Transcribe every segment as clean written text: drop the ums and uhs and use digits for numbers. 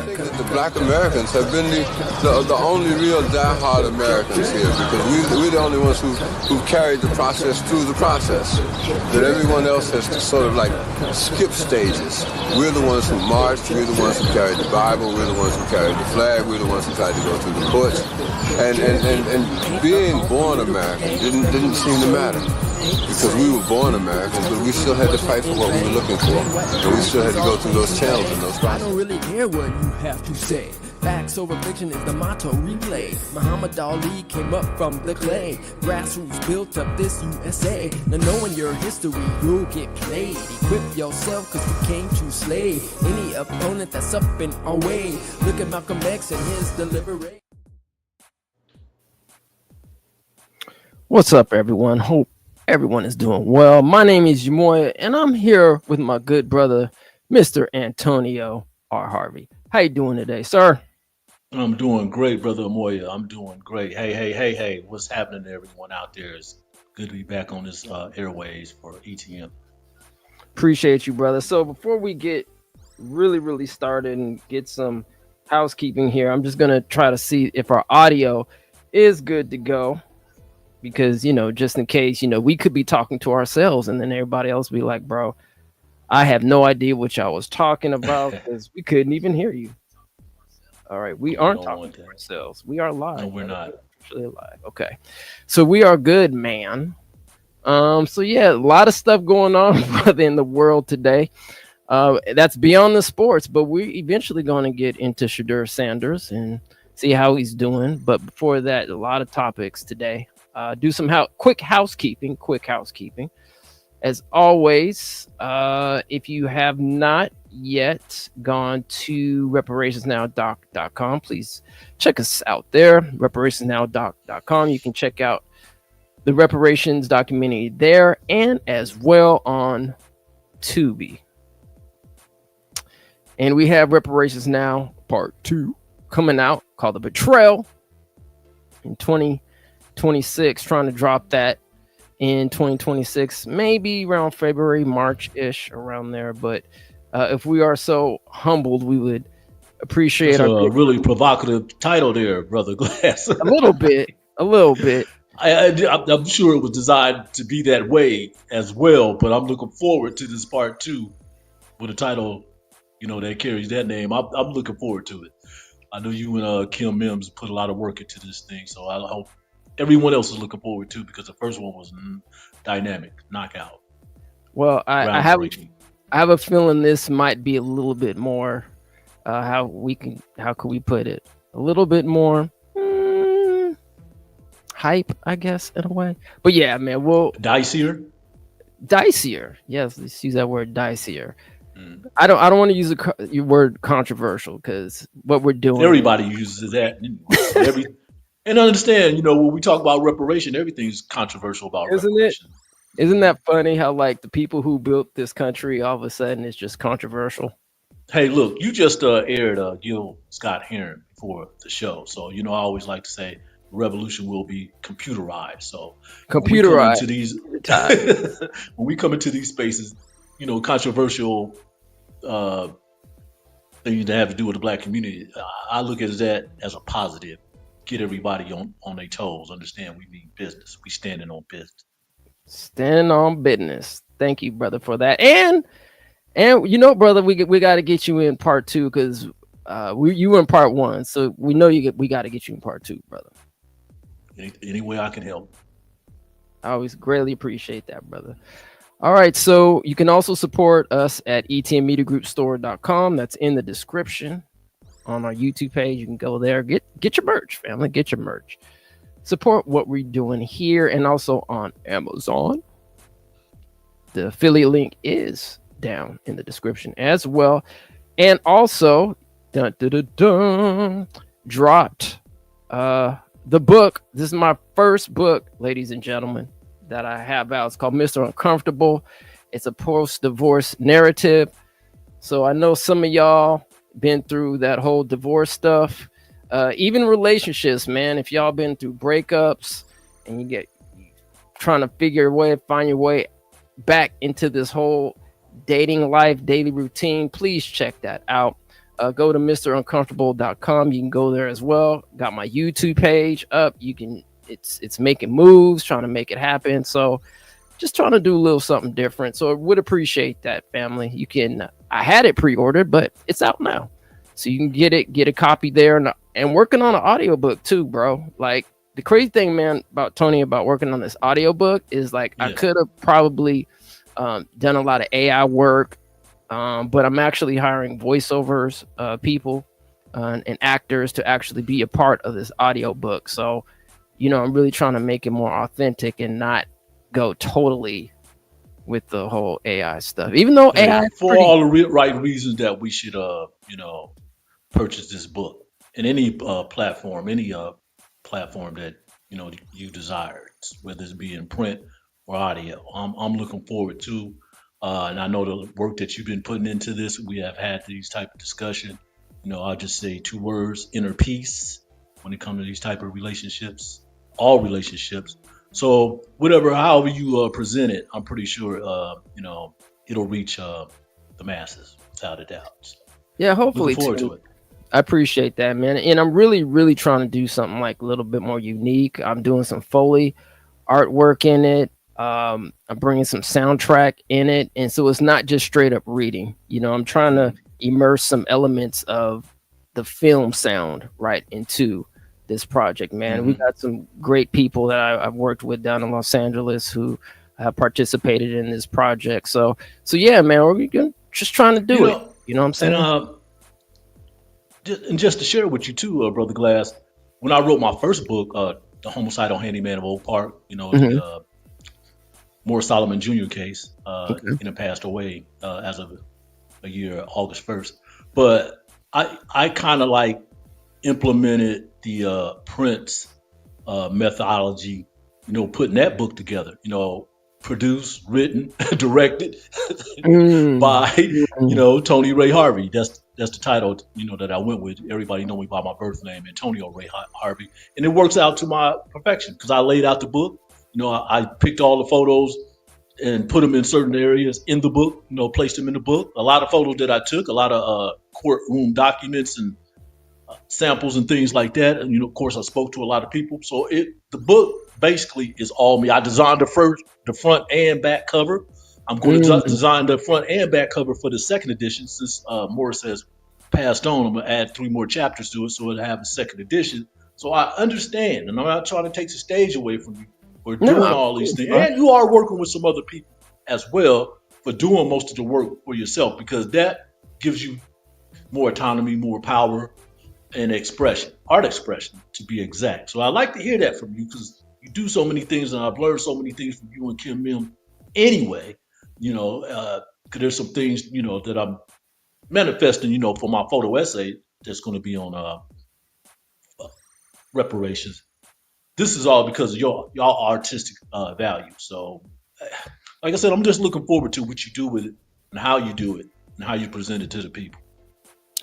think that the black Americans have been the only real diehard Americans here, because we're the only ones who carried the process through the process. That everyone else has to sort of like skip stages. We're the ones who marched, we're the ones who carried the Bible, we're the ones who carried the flag, we're the ones who tried to go through the courts. And being born American didn't seem to matter. Because we were born Americans, but we still had to fight for what we were looking for. And we still had to go through those channels and those processes. I don't really care what you have to say. Facts over fiction is the motto replay. Muhammad Ali came up from the clay. Grassroots built up this USA. Now knowing your history, you'll get played. Equip yourself cause we came to slay any opponent that's up in our way. Look at Malcolm X and his delivery. What's up, everyone? Hope everyone is doing well. My name is Jamoya, and I'm here with my good brother, Mr. Antonio R. Harvey. How you doing today, sir? I'm doing great, brother Amoya. I'm doing great. Hey. What's happening to everyone out there? It's good to be back on this airways for ETM. Appreciate you, brother. So before we get really started and get some housekeeping here, I'm just going to try to see if our audio is good to go. Because, just in case, we could be talking to ourselves and then everybody else be like, bro, I have no idea what y'all was talking about because we couldn't even hear you. All right. We aren't talking to ourselves. We are live. No, we're not. Actually live. Okay. So we are good, man. So yeah, a lot of stuff going on brother, in the world today. That's beyond the sports, but we're eventually going to get into Shadur Sanders and see how he's doing. But before that, a lot of topics today. Do some quick housekeeping. As always, if you have not yet gone to reparationsnow.com, please check us out there, reparationsnow.com. You can check out the reparations documentary there and as well on Tubi. And we have Reparations Now Part 2 coming out called The Betrayal in 2026, trying to drop that in 2026, maybe around February, March-ish, around there. But if we are so humbled, we would appreciate a really provocative title there, Brother Glass. a little bit. I'm sure it was designed to be that way as well, but I'm looking forward to this part 2 with a title, that carries that name. I'm looking forward to it. I know you and Kim Mims put a lot of work into this thing, so I hope everyone else is looking forward to, because the first one was dynamic, knockout. Well, I have a feeling this might be a little bit more. How could we put it? A little bit more hype, I guess, in a way. But yeah, man, dicier. Yes, let's use that word, dicier. I don't want to use the word controversial, because what we're doing. Everybody uses that. And understand, when we talk about reparation, everything's controversial about reparation. Isn't that funny how like the people who built this country all of a sudden is just controversial? Hey, look, you just aired Gil Scott Heron before the show, so I always like to say the revolution will be computerized. So computerized. When we come into these spaces, controversial things that have to do with the black community, I look at that as a positive. Get everybody on their toes. Understand we mean business. We standing on business. Standing on business. Thank you, brother, for that. And brother, we got to get you in part 2, because you were in part 1, so we know we got to get you in part 2, brother. Any way I can help. I always greatly appreciate that, brother. All right, so you can also support us at etmmediagroupstore.com. That's in the description. On our YouTube page, you can go there, get your merch, family, get your merch. Support what we're doing here, and also on Amazon. The affiliate link is down in the description as well. And also, dropped the book. This is my first book, ladies and gentlemen, that I have out. It's called Mr. Uncomfortable. It's a post-divorce narrative. So I know some of y'all been through that whole divorce stuff, even relationships, man. If y'all been through breakups and you get trying to find your way back into this whole dating life, daily routine, please check that out. go to MrUncomfortable.com. You can go there as well. Got my YouTube page up. You can. It's making moves, trying to make it happen. So just trying to do a little something different. So I would appreciate that, family. You can. I had it pre-ordered, but it's out now, so you can get a copy there. And working on an audiobook too, bro. Like the crazy thing, man, about Tony about working on this audiobook is like I could have probably done a lot of AI work. But I'm actually hiring voiceovers, people, and actors to actually be a part of this audiobook. So, I'm really trying to make it more authentic and not go totally with the whole AI stuff. Even though AI for all the right reasons that we should, purchase this book in any platform, that you desire, whether it's be in print or audio. I'm looking forward to. And I know the work that you've been putting into this. We have had these type of discussion. I'll just say 2 words: inner peace. When it comes to these type of relationships, all relationships. So however you present it, I'm pretty sure it'll reach the masses without a doubt. So, yeah, hopefully. Looking forward to it. I appreciate that, man. And I'm really, really trying to do something like a little bit more unique. I'm doing some Foley artwork in it. I'm bringing some soundtrack in it, and so it's not just straight up reading. I'm trying to immerse some elements of the film sound right into this project, man. We got some great people that I've worked with down in Los Angeles who have participated in this project. So yeah, man, we're just trying to do it. You know what I'm saying? And just to share with you too, Brother Glass, when I wrote my first book, The Homicidal Handyman of Oak Park, the Morris Solomon Jr. case, passed away as of a year, August 1st. But I kind of like implemented the Prince methodology, putting that book together, produced, written, directed by, Tony Ray Harvey. That's the title, that I went with. Everybody know me by my birth name, Antonio Ray Harvey. And it works out to my perfection because I laid out the book. I picked all the photos and put them in certain areas in the book, placed them in the book. A lot of photos that I took, a lot of courtroom documents and samples and things like that. And, of course, I spoke to a lot of people. So the book basically is all me. I designed the front and back cover. I'm going to design the front and back cover for the second edition. Since Morris has passed on, I'm going to add 3 more chapters to it so it'll have a second edition. So I understand, and I'm not trying to take the stage away from you. We're doing all these things. And you are working with some other people as well for doing most of the work for yourself, because that gives you more autonomy, more power, and art expression to be exact. So I like to hear that from you because you do so many things, and I've learned so many things from you and Kim Mim anyway, because there's some things, that I'm manifesting, for my photo essay that's going to be on reparations. This is all because of y'all artistic value. So, like I said, I'm just looking forward to what you do with it and how you do it and how you present it to the people.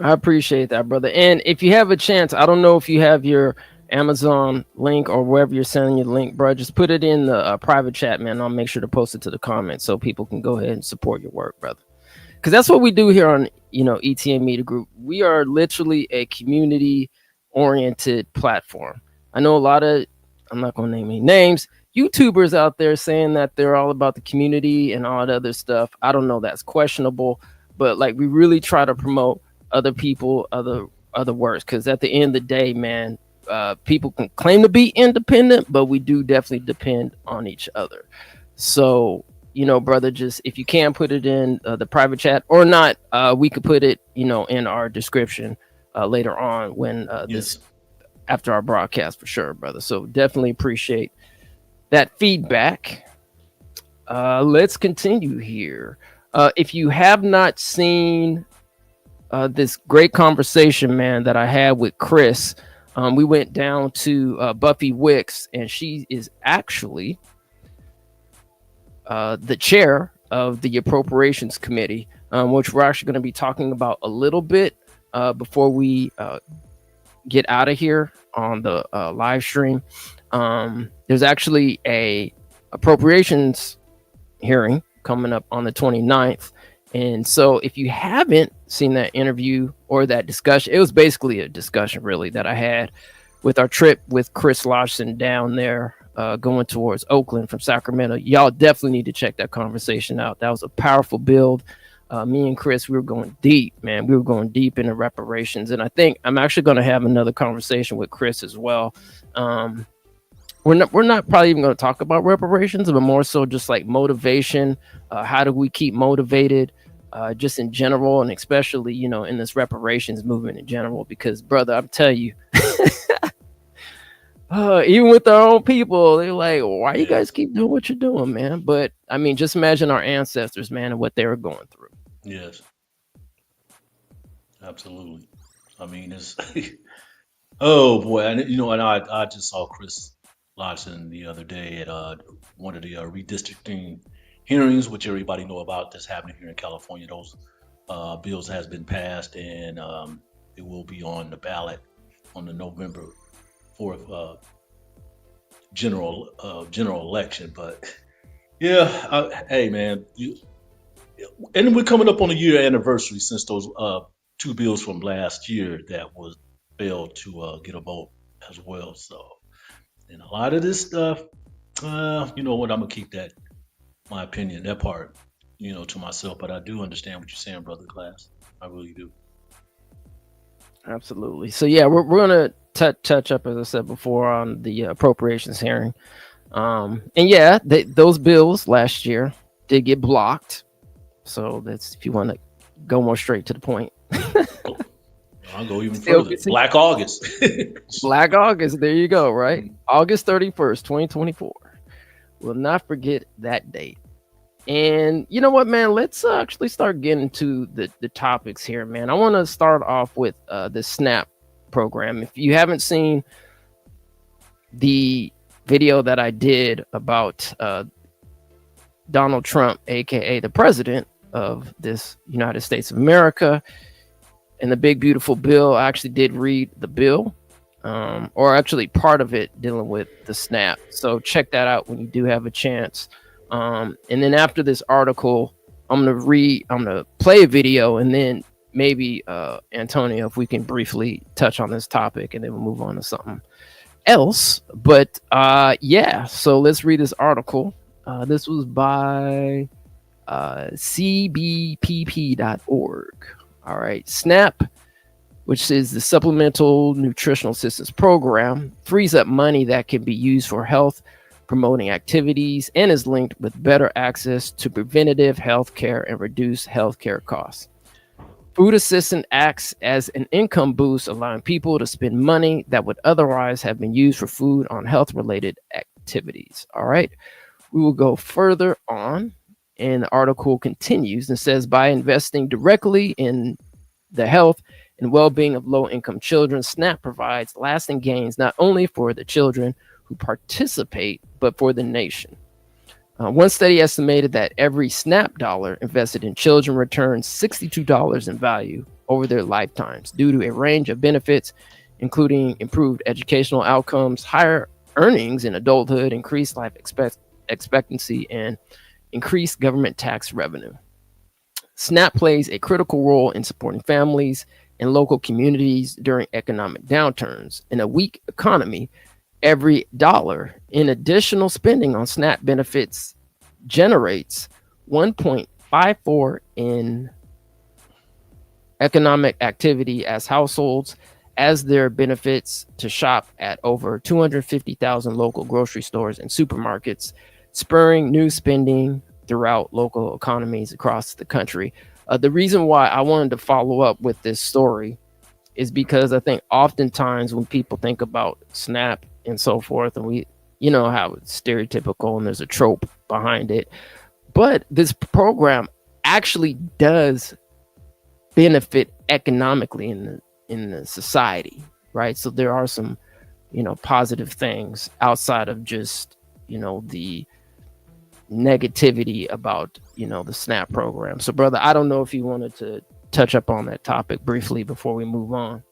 I appreciate that, brother. And if you have a chance, I don't know if you have your Amazon link or wherever you're sending your link, bro, just put it in the private chat, man. I'll make sure to post it to the comments so people can go ahead and support your work, brother. Because that's what we do here on, ETN Media Group. We are literally a community-oriented platform. I know a lot of, I'm not going to name any names, YouTubers out there saying that they're all about the community and all that other stuff. I don't know, that's questionable, but like we really try to promote other people, other works, because at the end of the day, man, people can claim to be independent, but we do definitely depend on each other. So, brother, just if you can put it in the private chat or not, we could put it, in our description later on when this after our broadcast for sure, brother. So definitely appreciate that feedback. Let's continue here. If you have not seen this great conversation, man, that I had with Chris, we went down to Buffy Wicks, and she is actually the chair of the Appropriations Committee, which we're actually going to be talking about a little bit before we get out of here on the live stream. There's actually a appropriations hearing coming up on the 29th. And so if you haven't seen that interview or that discussion. It was basically a discussion really that I had with our trip with Chris Larson down there, going towards Oakland from Sacramento. Y'all definitely need to check that conversation out. That was a powerful build. Me and Chris, we were going deep, man. We were going deep into reparations, and I think I'm actually going to have another conversation with Chris as well. Um, we're not probably even going to talk about reparations, but more so just like motivation. How do we keep motivated? Just in general, and especially in this reparations movement in general. Because brother, I'm telling you, even with our own people, they're like, "Why you guys Yes. keep doing what you're doing, man?" But I mean, just imagine our ancestors, man, and what they were going through. Yes. Absolutely. I mean, it's oh boy, and I just saw Chris Larson the other day at one of the redistricting hearings, which everybody know about that's happening here in California. Those bills has been passed, and it will be on the ballot on the November 4th general election. But yeah, hey man, and we're coming up on a year anniversary since those two bills from last year that was failed to get a vote as well. So, and a lot of this stuff, you know what, I'm gonna keep that my opinion, that part, to myself. But I do understand what you're saying, brother Glass. I really do. Absolutely. So yeah, we're gonna touch up, as I said before, on the appropriations hearing. And yeah, those bills last year did get blocked. So that's if you want to go more straight to the point. Oh, I'll go even Still further. gets Black August. Black August. There you go. Right, Mm. August 31st, 2024. Will not forget that date. And you know what, man? Let's actually start getting to the topics here, man. I want to start off with the SNAP program. If you haven't seen the video that I did about Donald Trump, aka the president of this United States of America, and the big beautiful bill, I actually did read the bill, or actually part of it dealing with the SNAP. So check that out when you do have a chance. And then after this article, I'm gonna play a video, and then maybe Antonio, if we can briefly touch on this topic, and then we'll move on to something else. But yeah, so let's read this article. This was by cbpp.org. All right, SNAP, which is the Supplemental Nutritional Assistance Program, frees up money that can be used for health promoting activities and is linked with better access to preventative health care and reduced health care costs. Food assistance acts as an income boost, allowing people to spend money that would otherwise have been used for food on health related activities. All right. We will go further on, and the article continues and says by investing directly in the health and well being of low income children, SNAP provides lasting gains not only for the children who participate, but for the nation. One study estimated that every SNAP dollar invested in children returns $62 in value over their lifetimes due to a range of benefits, including improved educational outcomes, higher earnings in adulthood, increased life expectancy, and increased government tax revenue. SNAP plays a critical role in supporting families and local communities during economic downturns. In a weak economy, every dollar in additional spending on SNAP benefits generates 1.54 in economic activity as households as their benefits to shop at over 250,000 local grocery stores and supermarkets, spurring new spending throughout local economies across the country. The reason why I wanted to follow up with this story is because I think oftentimes when people think about SNAP and so forth, and we, how it's stereotypical and there's a trope behind it, but this program actually does benefit economically in the society, right? So there are some, positive things outside of just, the negativity about, the SNAP program. So brother, I don't know if you wanted to touch up on that topic briefly before we move on.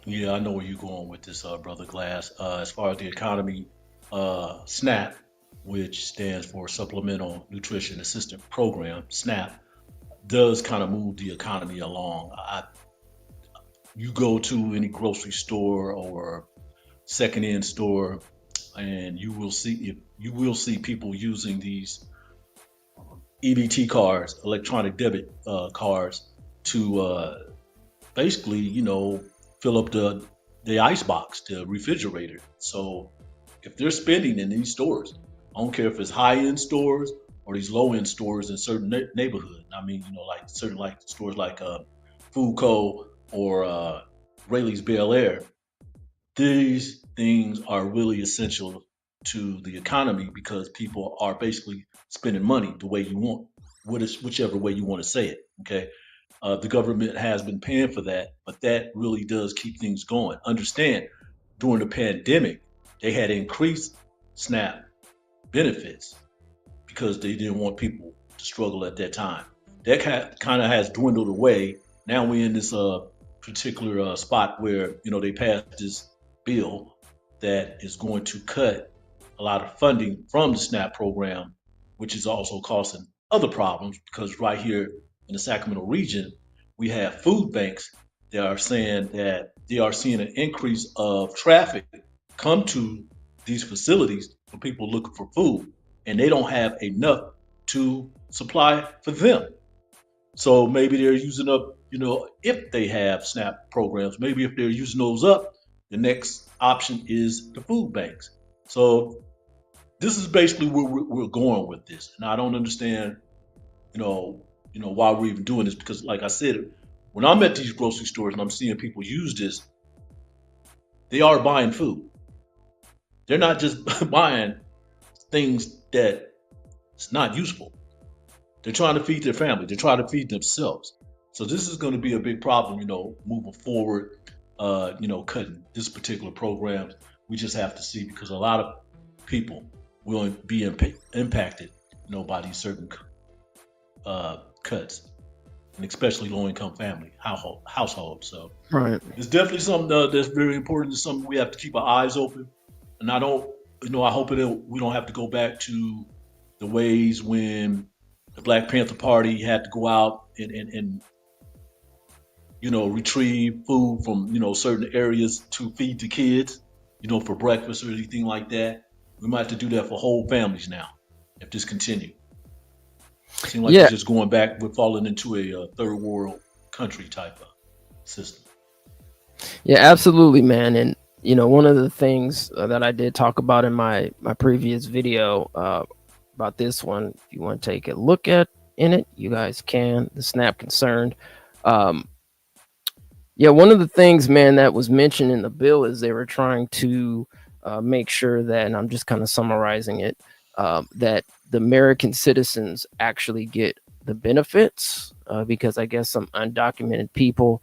Yeah, I know where you're going with this, brother Glass. As far as the economy, SNAP, which stands for Supplemental Nutrition Assistance Program, SNAP, does kind of move the economy along. you go to any grocery store or second-hand store, and you will see people using these EBT cards, electronic debit cards, to basically, fill up the ice box, the refrigerator. So if they're spending in these stores, I don't care if it's high end stores or these low end stores in certain neighborhoods. I mean, like certain like stores like Food Co. or Rayleigh's Bel Air. These things are really essential to the economy because people are basically spending money the way you want, whichever way you want to say it. Okay. The government has been paying for that, but that really does keep things going. Understand, during the pandemic, they had increased SNAP benefits because they didn't want people to struggle at that time. That kind of has dwindled away. Now we're in this particular spot where they passed this bill that is going to cut a lot of funding from the SNAP program, which is also causing other problems because right here in the Sacramento region, we have food banks that are saying that they are seeing an increase of traffic come to these facilities for people looking for food, and they don't have enough to supply for them. So maybe they're using up, if they have SNAP programs, maybe if they're using those up, the next option is the food banks. So this is basically where we're going with this, and I don't understand, why we're even doing this because, like I said, when I'm at these grocery stores and I'm seeing people use this, they are buying food. They're not just buying things that it's not useful. They're trying to feed their family. They're trying to feed themselves. So this is going to be a big problem, moving forward. Cutting this particular program, we just have to see because a lot of people will be impacted, by these certain cuts, and especially low-income family households. So Right. it's definitely something that's very important. It's something we have to keep our eyes open. And I don't, I hope we don't have to go back to the ways when the Black Panther Party had to go out and retrieve food from, certain areas to feed the kids, for breakfast or anything like that. We might have to do that for whole families now if this continues. Seems like Yeah. it's just going back. We're falling into a third world country type of system. Yeah, absolutely, man. And one of the things that I did talk about in my previous video about this one, if you want to take a look at in it, you guys can. The SNAP concerned. Yeah, one of the things, man, that was mentioned in the bill is they were trying to make sure that, and I'm just kind of summarizing it, that the American citizens actually get the benefits because I guess some undocumented people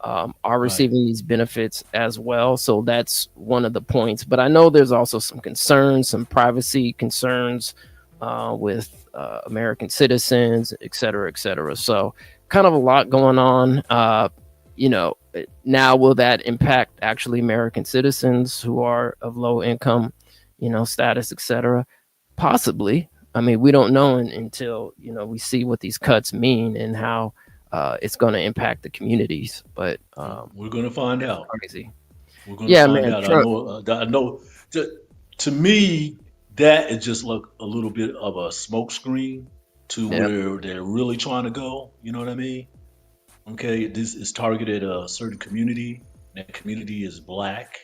are Right. receiving these benefits as well. So that's one of the points. But I know there's also some concerns, some privacy concerns with American citizens, et cetera, et cetera. So kind of a lot going on. Now will that impact actually American citizens who are of low income, status, et cetera? Possibly. I mean, we don't know until, we see what these cuts mean and how it's going to impact the communities. But We're going to find out. crazy. We're going to Yeah, find man. out. Trump, I know. To me, that is just like a little bit of a smoke screen to yeah. where they're really trying to go. You know what I mean? Okay, this is targeted a certain community. That community is Black,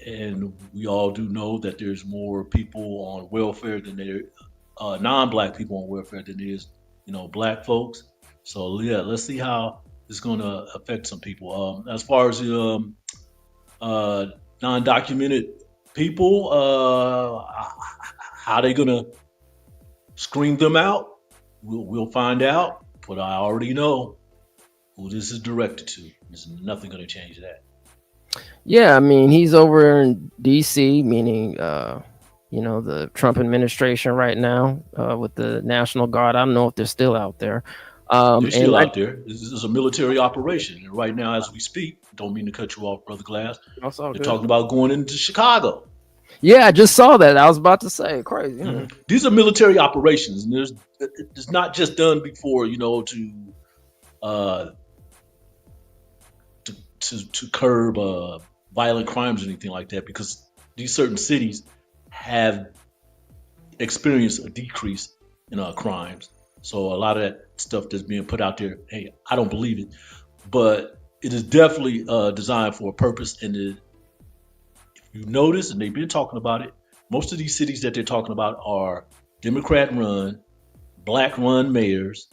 and we all do know that there's more people on welfare than there non-Black people on welfare than there is, Black folks. So yeah, let's see how it's going to affect some people. As far as the non-documented people, how they going to screen them out? We'll find out. But I already know who this is directed to. There's nothing going to change that. Yeah, I mean, he's over in DC, meaning, the Trump administration right now with the National Guard. I don't know if they're still out there. They're still out there. This is a military operation. And right now, as we speak, don't mean to cut you off, Brother Glass. That's all They're good. talking about going into Chicago. Yeah, I just saw that. I was about to say, crazy. Mm-hmm. These are military operations, and it's not just done before, to to curb violent crimes or anything like that, because these certain cities have experienced a decrease in crimes. So a lot of that stuff that's being put out there, hey, I don't believe it, but it is definitely designed for a purpose. And if you notice, and they've been talking about it, most of these cities that they're talking about are Democrat-run, Black-run mayors.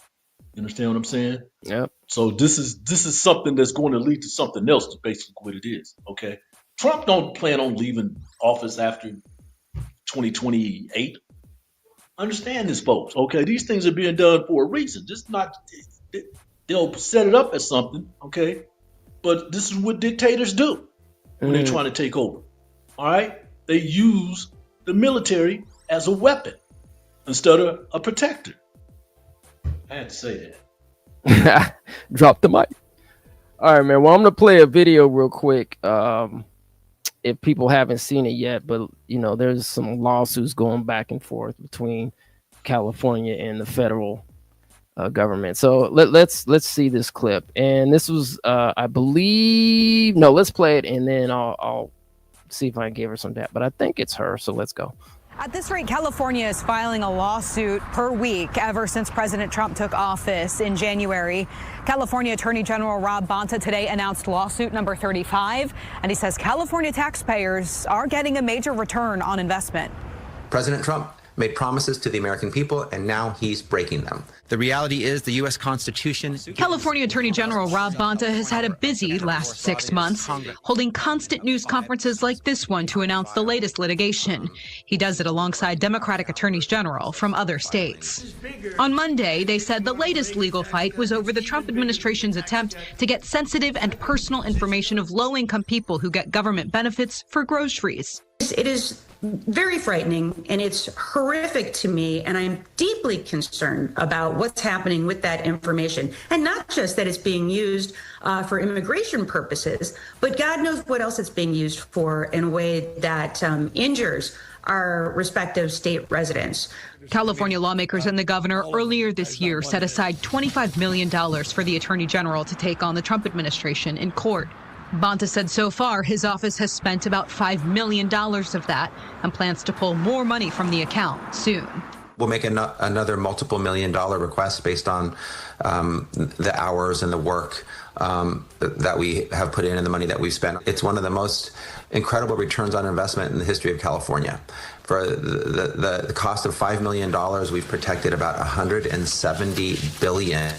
You understand what I'm saying? Yep. So this is something that's going to lead to something else. Is basically what it is. Okay, Trump don't plan on leaving office after 2028. Understand this, folks. Okay, these things are being done for a reason. Just not they'll set it up as something. Okay, but this is what dictators do when they're trying to take over. All right, they use the military as a weapon instead of a protector. I had to say that. Drop the mic. All right, man. Well, I'm gonna play a video real quick. If people haven't seen it yet, but there's some lawsuits going back and forth between California and the federal government. So let's see this clip. And this was, I believe, no, let's play it, and then I'll see if I can give her some data. But I think it's her. So let's go. At this rate, California is filing a lawsuit per week ever since President Trump took office in January. California Attorney General Rob Bonta today announced lawsuit number 35, and he says California taxpayers are getting a major return on investment. President Trump made promises to the American people, and now he's breaking them. The reality is the U.S. Constitution. California Attorney General Rob Bonta has had a busy last 6 months, holding constant news conferences like this one to announce the latest litigation. He does it alongside Democratic attorneys general from other states. On Monday, they said the latest legal fight was over the Trump administration's attempt to get sensitive and personal information of low-income people who get government benefits for groceries. It is very frightening, and it's horrific to me, and I'm deeply concerned about what's happening with that information. And not just that it's being used for immigration purposes, but God knows what else it's being used for in a way that injures our respective state residents. California lawmakers and the governor earlier this year set aside $25 million for the attorney general to take on the Trump administration in court. Bonta said so far his office has spent about $5 million of that and plans to pull more money from the account soon. We'll make another multiple $million-dollar request based on the hours and the work that we have put in and the money that we've spent. It's one of the most incredible returns on investment in the history of California. For the cost of $5 million, we've protected about $170 billion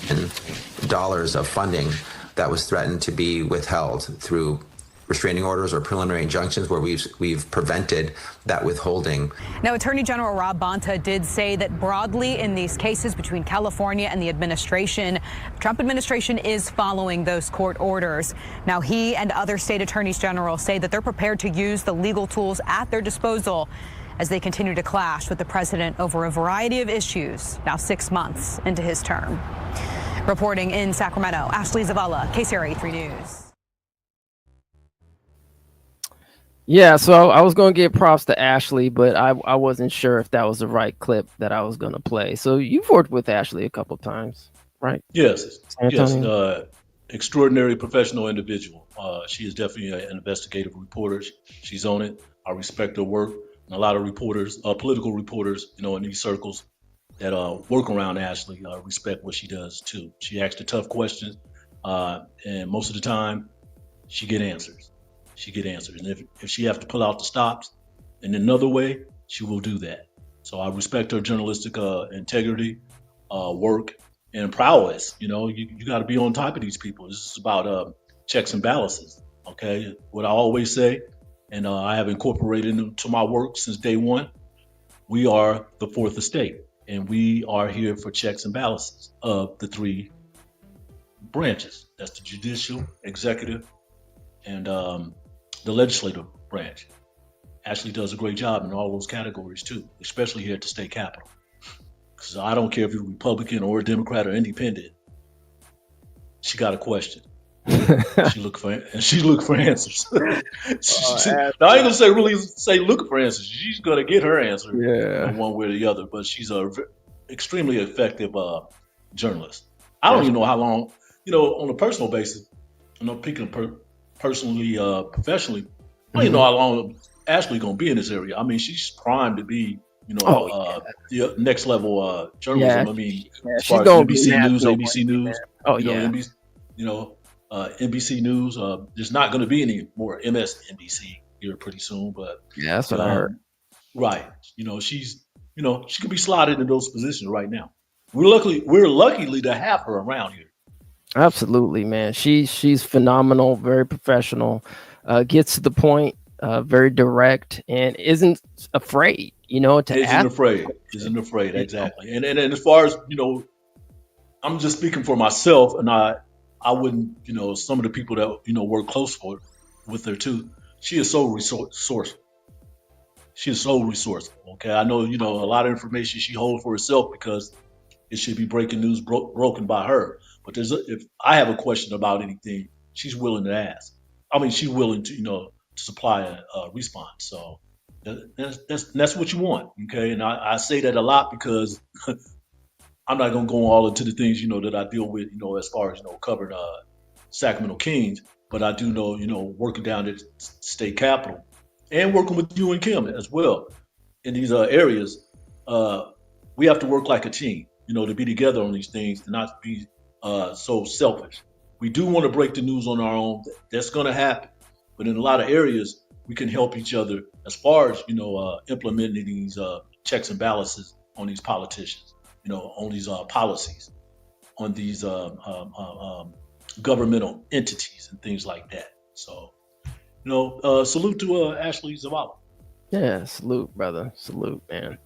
of funding that was threatened to be withheld through restraining orders or preliminary injunctions, where we've prevented that withholding. Now, Attorney General Rob Bonta did say that broadly in these cases between California and the administration, the Trump administration is following those court orders. Now, he and other state attorneys general say that they're prepared to use the legal tools at their disposal as they continue to clash with the president over a variety of issues, now 6 months into his term. Reporting in Sacramento, Ashley Zavala, KCRA 3 News. Yeah, so I was going to give props to Ashley, but I wasn't sure if that was the right clip that I was going to play. So you've worked with Ashley a couple of times, right? Yes, extraordinary professional individual. She is definitely an investigative reporter. She's on it. I respect her work. And a lot of reporters, political reporters, in these circles that work around Ashley respect what she does too. She asks the tough questions, and most of the time, she get answers. And if she have to pull out the stops in another way, she will do that. So I respect her journalistic integrity, work, and prowess. You got to be on top of these people. This is about checks and balances. Okay, what I always say, and I have incorporated into my work since day one. We are the fourth estate, and we are here for checks and balances of the three branches. That's the judicial, executive, and the legislative branch. Ashley does a great job in all those categories too, especially here at the state capitol. Because I don't care if you're Republican or a Democrat or independent, she got a question. She look for answers. I ain't gonna say look for answers. She's gonna get her answer, one way or the other. But she's a extremely effective journalist. I don't even know how long, on a personal basis. I'm not picking personally, professionally, I don't even know how long Ashley gonna be in this area. I mean, she's primed to be, the next level journalism. Yeah, I mean, as she's far as gonna be NBC News, national ABC worthy, man. News, Oh you know, yeah, NBC, NBC News. There's not going to be any more MSNBC here pretty soon, but yeah, that's what I heard. right, she's, she could be slotted in those positions right now. We're lucky to have her around here. Absolutely, man. She's phenomenal, very professional, gets to the point, very direct, and isn't afraid, to Isn't ask. afraid, isn't afraid, exactly. And as far as I'm just speaking for myself, and I wouldn't, some of the people that work close with her too. She is so resourceful. She is so resourceful. Okay, I know a lot of information she holds for herself because it should be breaking news broken by her. But if I have a question about anything, she's willing to ask. I mean, she's willing to to supply a response. So that's what you want. Okay, and I say that a lot because I'm not gonna go all into the things that I deal with as far as covering Sacramento Kings, but I do know working down at state capitol and working with you and Kim as well in these areas. We have to work like a team, to be together on these things, to not be so selfish. We do want to break the news on our own. That's going to happen, but in a lot of areas we can help each other as far as implementing these checks and balances on these politicians, on these policies, on these governmental entities and things like that. So, salute to Ashley Zavala. Yeah, salute, brother. Salute, man.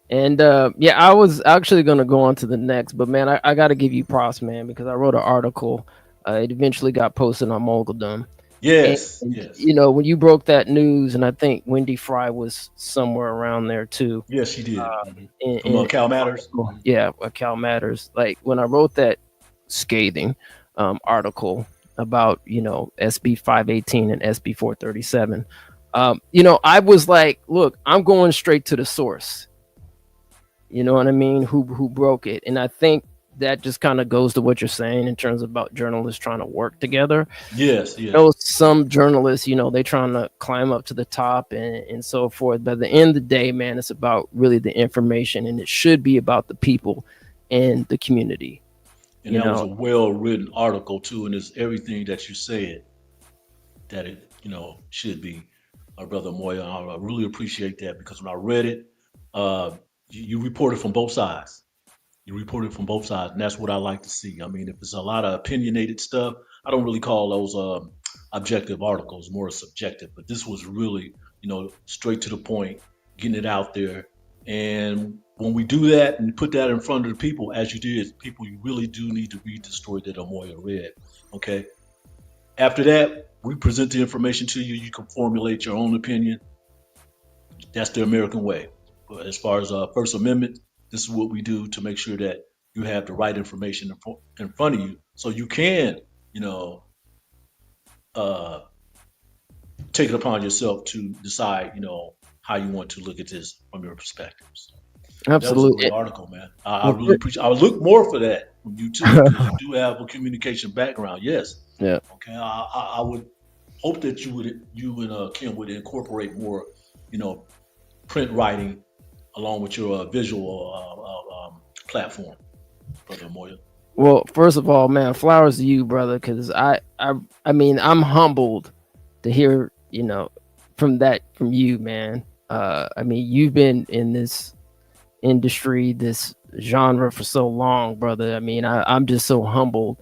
And yeah, I was actually gonna go on to the next, but man, I gotta give you props, man, because I wrote an article. It eventually got posted on Moguldom. Yes, And, yes. when you broke that news, and I think Wendy Fry was somewhere around there too. Yes, she did. From Cal Matters. Yeah, Cal Matters. Like when I wrote that scathing article about SB 518 and SB 437, I was like, look, I'm going straight to the source. You know what I mean? Who broke it? And I think that just kind of goes to what you're saying in terms of about journalists trying to work together. Yes, yes. Some journalists, they trying to climb up to the top and so forth. But at the end of the day, man, it's about really the information, and it should be about the people and the community. And that was a well-written article too, and it's everything that you said that it, should be. Our brother Moya, I really appreciate that because when I read it, you reported from both sides. You reported from both sides, and that's what I like to see. I mean, if it's a lot of opinionated stuff, I don't really call those objective articles, more subjective. But this was really, straight to the point, getting it out there. And when we do that and put that in front of the people, as you did, people, you really do need to read the story that Amoya read. Okay. After that, we present the information to you. You can formulate your own opinion. That's the American way. But as far as First Amendment, this is what we do to make sure that you have the right information in front of you, so you can, take it upon yourself to decide, how you want to look at this from your perspective. So absolutely, that was a great article, man. I really appreciate. I would look more for that from you too, because you do have a communication background. Yes. Yeah. Okay. I would hope that you and Kim would incorporate more, print writing along with your visual platform, Brother Moya. Well, first of all, man, flowers to you, brother, because I mean, I'm humbled to hear, from you, man. I mean, you've been in this industry, this genre for so long, brother. I mean, I'm just so humbled,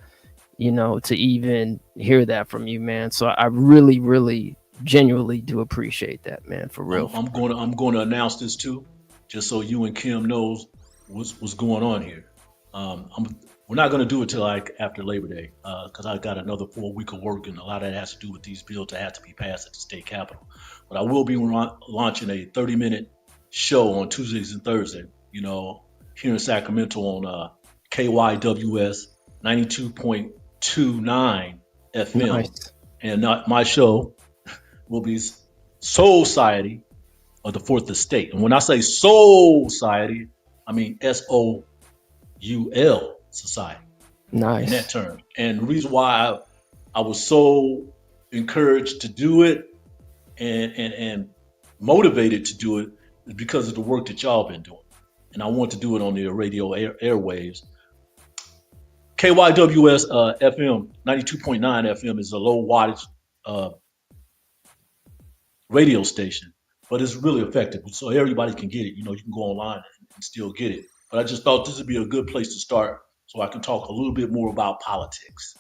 to even hear that from you, man. So I really, really, genuinely do appreciate that, man, for real. I'm going to announce this too, just so you and Kim knows what's going on here. We're not going to do it till after Labor Day because I got another 4 week of work, and a lot of that has to do with these bills that have to be passed at the state capitol. But I will be launching a 30-minute show on Tuesdays and Thursdays, here in Sacramento on KYWS 92.29 FM. Nice. And my show will be Soul Society of the Fourth Estate. And when I say Soul Society, I mean SOUL Society. Nice. In that term. And the reason why I was so encouraged to do it and motivated to do it is because of the work that y'all been doing. And I want to do it on the radio airwaves. KYWS FM 92.9 FM is a low wattage radio station, but it's really effective. So everybody can get it. You know, you can go online and still get it. But I just thought this would be a good place to start so I can talk a little bit more about politics.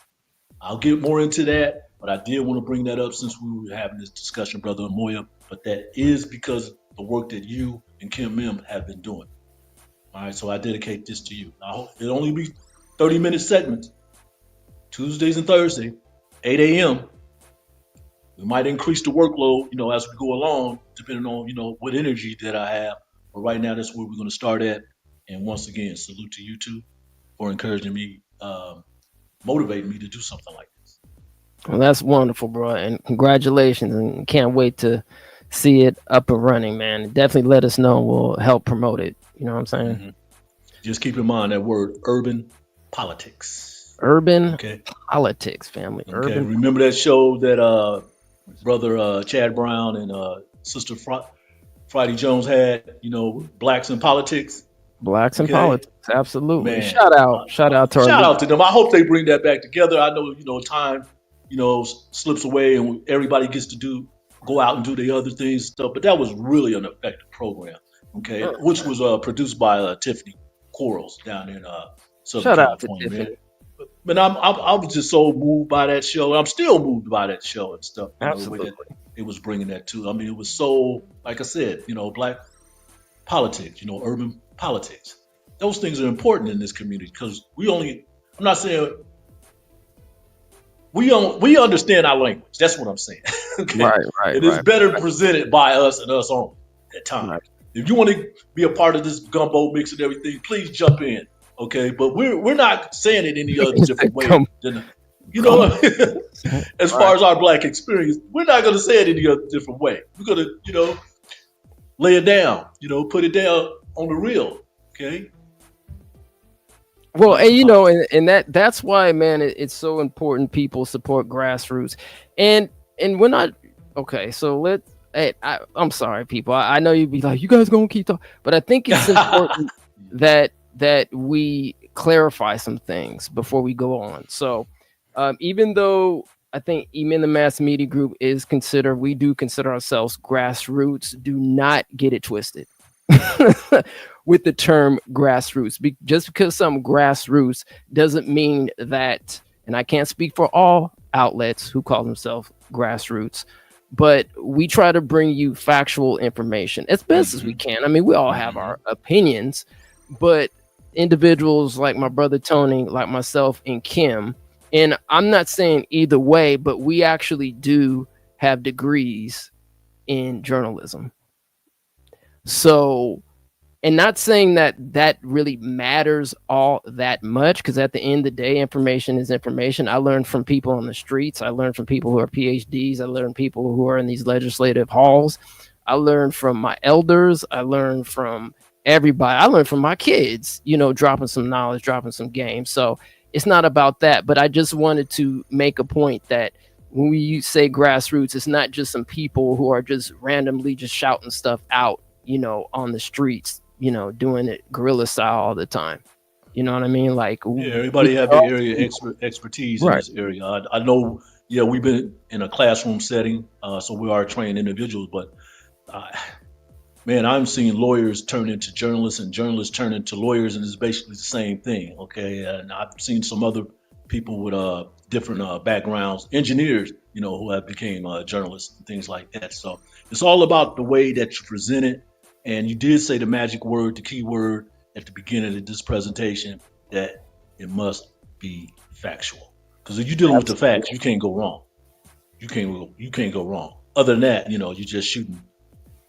I'll get more into that, but I did want to bring that up since we were having this discussion, Brother Amoya. But that is because of the work that you and Kim Mim have been doing. All right, so I dedicate this to you. I hope it'll only be 30-minute segments, Tuesdays and Thursdays, 8 a.m. We might increase the workload, you know, as we go along, depending on, you know, what energy that I have. But right now, that's where we're going to start at. And once again, salute to you two for encouraging me, motivating me to do something like this. Well, that's wonderful, bro, and congratulations, and can't wait to see it up and running, man. Definitely let us know. We'll help promote it. You know what I'm saying? Mm-hmm. Just keep in mind that word, urban politics. Urban politics, family. Okay. Urban. Remember that show that brother Chad Brown and sister Friday Jones had, you know, Blacks in Politics? Blacks in Politics, absolutely. Man. Shout out to them. I hope they bring that back together. I know, you know, time, you know, slips away and everybody gets to go out and do the other things and stuff. But that was really an effective program, okay, which was produced by Tiffany Quarles down in Southern California. Man. But I was just so moved by that show. I'm still moved by that show and stuff. Absolutely. The way that it was bringing that to. I mean, it was so, like I said, you know, Black politics, you know, urban politics. Those things are important in this community because I'm not saying we understand our language. That's what I'm saying. Okay? Right. It is better presented by us and us only at times. Right. If you want to be a part of this gumbo mix and everything, please jump in. Okay, but we're not saying it any other different way than, you know, as far as our Black experience, we're not going to say it any other different way. We're going to, you know, lay it down, you know, put it down on the real. Okay. Well, and you know, and that's why, man, it's so important people support grassroots, and we're not okay. So I'm sorry, people. I know you'd be like, you guys gonna keep talking, but I think it's important that we clarify some things before we go on. So, even though I think even the mass media group we do consider ourselves grassroots. Do not get it twisted with the term grassroots. Just because some grassroots doesn't mean that, and I can't speak for all outlets who call themselves grassroots, but we try to bring you factual information as best as we can. I mean, we all have our opinions, but individuals like my brother Tony, like myself and Kim, and I'm not saying either way, but we actually do have degrees in journalism. So, and not saying that really matters all that much, because at the end of the day, information is information. I learned from people on the streets. I learned from people who are PhDs. I learned people who are in these legislative halls. I learned from my elders. I learned from everybody. I learned from my kids, you know, dropping some knowledge, dropping some game. So it's not about that, but I just wanted to make a point that when we say grassroots, it's not just some people who are just randomly just shouting stuff out, you know, on the streets, you know, doing it guerrilla style all the time. You know what I mean? Like, everybody have their area expertise in this area. I know, we've been in a classroom setting, so we are trained individuals, but man, I'm seeing lawyers turn into journalists and journalists turn into lawyers, and it's basically the same thing. Okay. And I've seen some other people with different backgrounds, engineers, you know, who have became journalists and things like that. So it's all about the way that you present it. And you did say the magic word, the key word at the beginning of this presentation, that it must be factual. Because if you're dealing with the facts, you can't go wrong. You can't go wrong. Other than that, you know, you're just shooting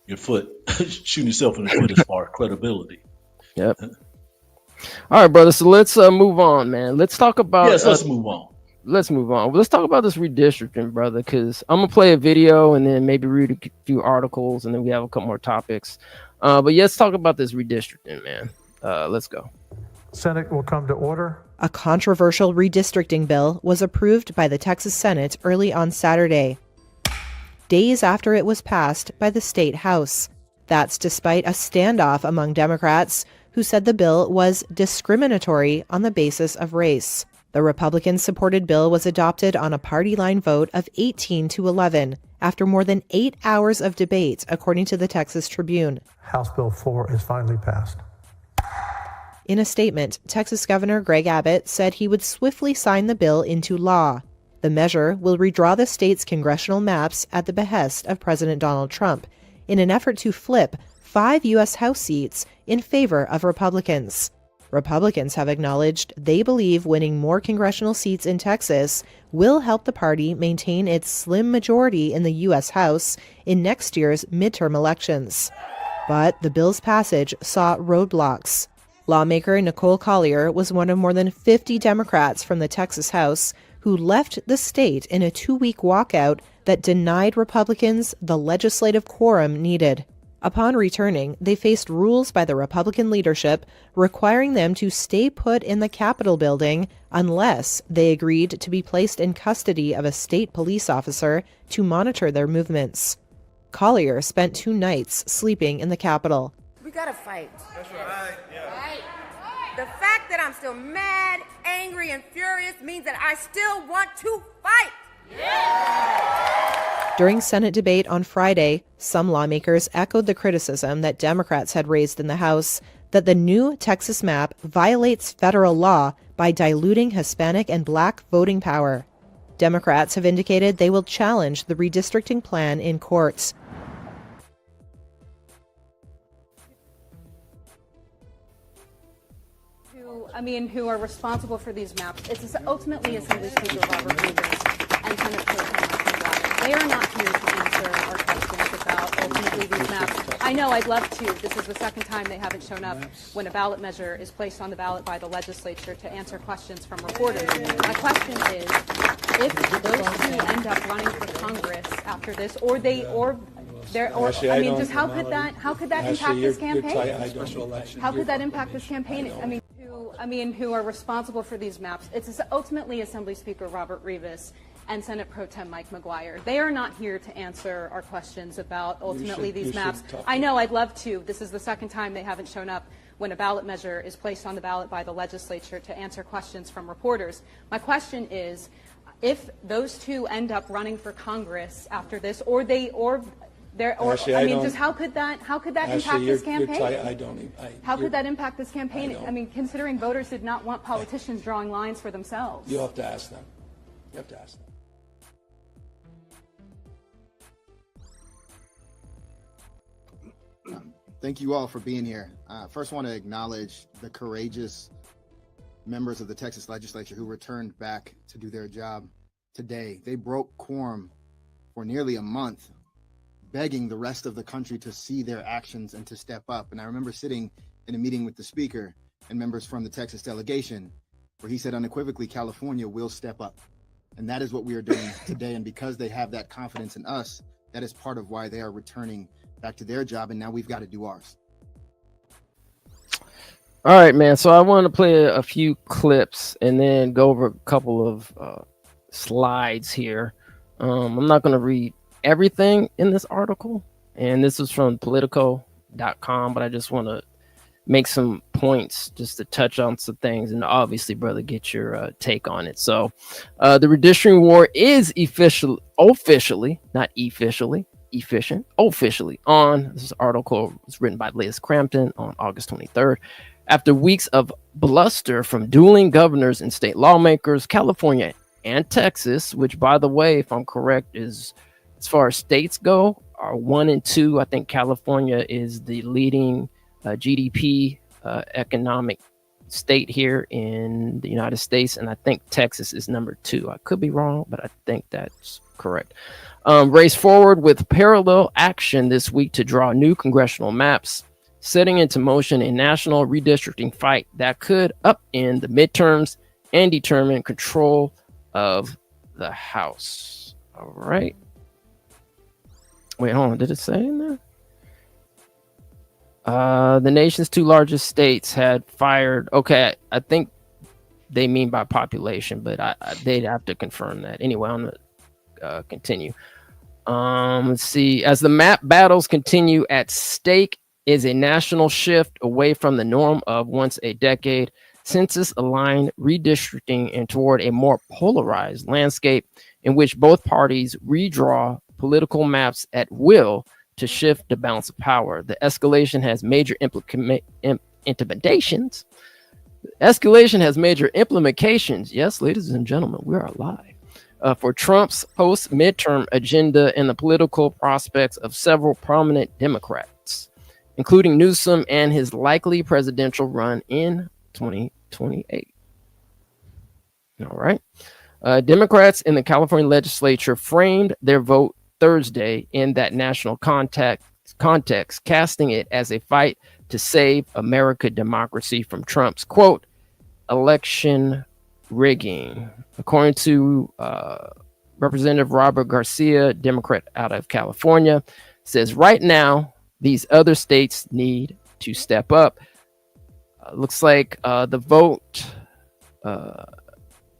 yourself in the foot as far as credibility. Yep. All right, brother. So let's move on, man. Let's talk about. Yes, let's move on. Let's move on. Let's talk about this redistricting, brother, because I'm gonna play a video and then maybe read a few articles, and then we have a couple more topics. But let's talk about this redistricting, man. Let's go. Senate will come to order. A controversial redistricting bill was approved by the Texas Senate early on Saturday, days after it was passed by the state House. That's despite a standoff among Democrats who said the bill was discriminatory on the basis of race. The Republican-supported bill was adopted on a party line vote of 18-11 after more than 8 hours of debate, according to the Texas Tribune. House Bill 4 is finally passed. In a statement, Texas Governor Greg Abbott said he would swiftly sign the bill into law. The measure will redraw the state's congressional maps at the behest of President Donald Trump in an effort to flip 5 U.S. House seats in favor of Republicans. Republicans have acknowledged they believe winning more congressional seats in Texas will help the party maintain its slim majority in the U.S. House in next year's midterm elections. But the bill's passage saw roadblocks. Lawmaker Nicole Collier was one of more than 50 Democrats from the Texas House who left the state in a 2-week walkout that denied Republicans the legislative quorum needed. Upon returning, they faced rules by the Republican leadership requiring them to stay put in the Capitol building unless they agreed to be placed in custody of a state police officer to monitor their movements. Collier spent 2 nights sleeping in the Capitol. We gotta fight. That's right. Yeah. Right. The fact that I'm still mad, angry, and furious means that I still want to fight. Yeah. During Senate debate on Friday, some lawmakers echoed the criticism that Democrats had raised in the House that the new Texas map violates federal law by diluting Hispanic and Black voting power. Democrats have indicated they will challenge the redistricting plan in court. Who are responsible for these maps. It's ultimately Assembly Speaker Robert Rubis and Senate Pro Tem Mike McGuire. They are not here to answer our questions about ultimately these maps. I know, I'd love to. This is the second time they haven't shown up when a ballot measure is placed on the ballot by the legislature to answer questions from reporters. My question is, if those two end up running for Congress after this, how could that impact this campaign? How could that impact this campaign? Who are responsible for these maps. It's ultimately Assembly Speaker Robert Rivas and Senate Pro Tem Mike McGuire. They are not here to answer our questions about ultimately these maps. I know, I'd love to. This is the second time they haven't shown up when a ballot measure is placed on the ballot by the legislature to answer questions from reporters. My question is, if those two end up running for Congress after this, how could that impact this campaign? How could that impact this campaign? Considering voters did not want politicians drawing lines for themselves. You'll have to ask them. Thank you all for being here. First, I want to acknowledge the courageous members of the Texas legislature who returned back to do their job today. They broke quorum for nearly a month, begging the rest of the country to see their actions and to step up. And I remember sitting in a meeting with the speaker and members from the Texas delegation where he said unequivocally, California will step up. And that is what we are doing today. And because they have that confidence in us, that is part of why they are returning back to their job. And now we've got to do ours. All right, man. So I want to play a few clips and then go over a couple of slides here. I'm not going to read everything in this article, and this is from Politico.com, but I just want to make some points just to touch on some things, and obviously, brother, get your take on it. So the redistricting war is officially on. This article was written by Liz Crampton on August 23rd. After weeks of bluster from dueling governors and state lawmakers, California and Texas, which, by the way, if I'm correct, is, as far as states go, are 1 and 2. I think California is the leading GDP economic state here in the United States, and I think Texas is number 2. I could be wrong, but I think that's correct. Race forward with parallel action this week to draw new congressional maps, setting into motion a national redistricting fight that could upend the midterms and determine control of the House. All right. Wait, hold on. Did it say in there? The nation's 2 largest states had fired. Okay, I think they mean by population, but they'd have to confirm that. Anyway, I'm gonna continue. Let's see. As the map battles continue, at stake is a national shift away from the norm of once a decade census-aligned redistricting and toward a more polarized landscape in which both parties redraw political maps at will to shift the balance of power. The escalation has major implications. Escalation has major implications. Yes, ladies and gentlemen, we are alive. For Trump's post-midterm agenda and the political prospects of several prominent Democrats, including Newsom and his likely presidential run in 2028. All right. Democrats in the California legislature framed their vote Thursday in that national context, casting it as a fight to save American democracy from Trump's, quote, election rigging. According to Representative Robert Garcia, Democrat out of California, says right now these other states need to step up. Looks like the vote.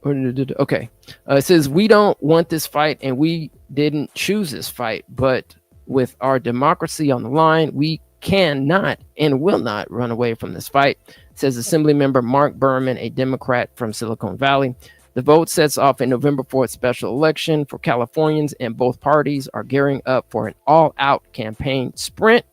Okay. It says we don't want this fight and we didn't choose this fight, but with our democracy on the line, we cannot and will not run away from this fight, says Assemblymember Mark Berman, a Democrat from Silicon Valley. The vote sets off a November 4th special election for Californians, and both parties are gearing up for an all-out campaign sprint.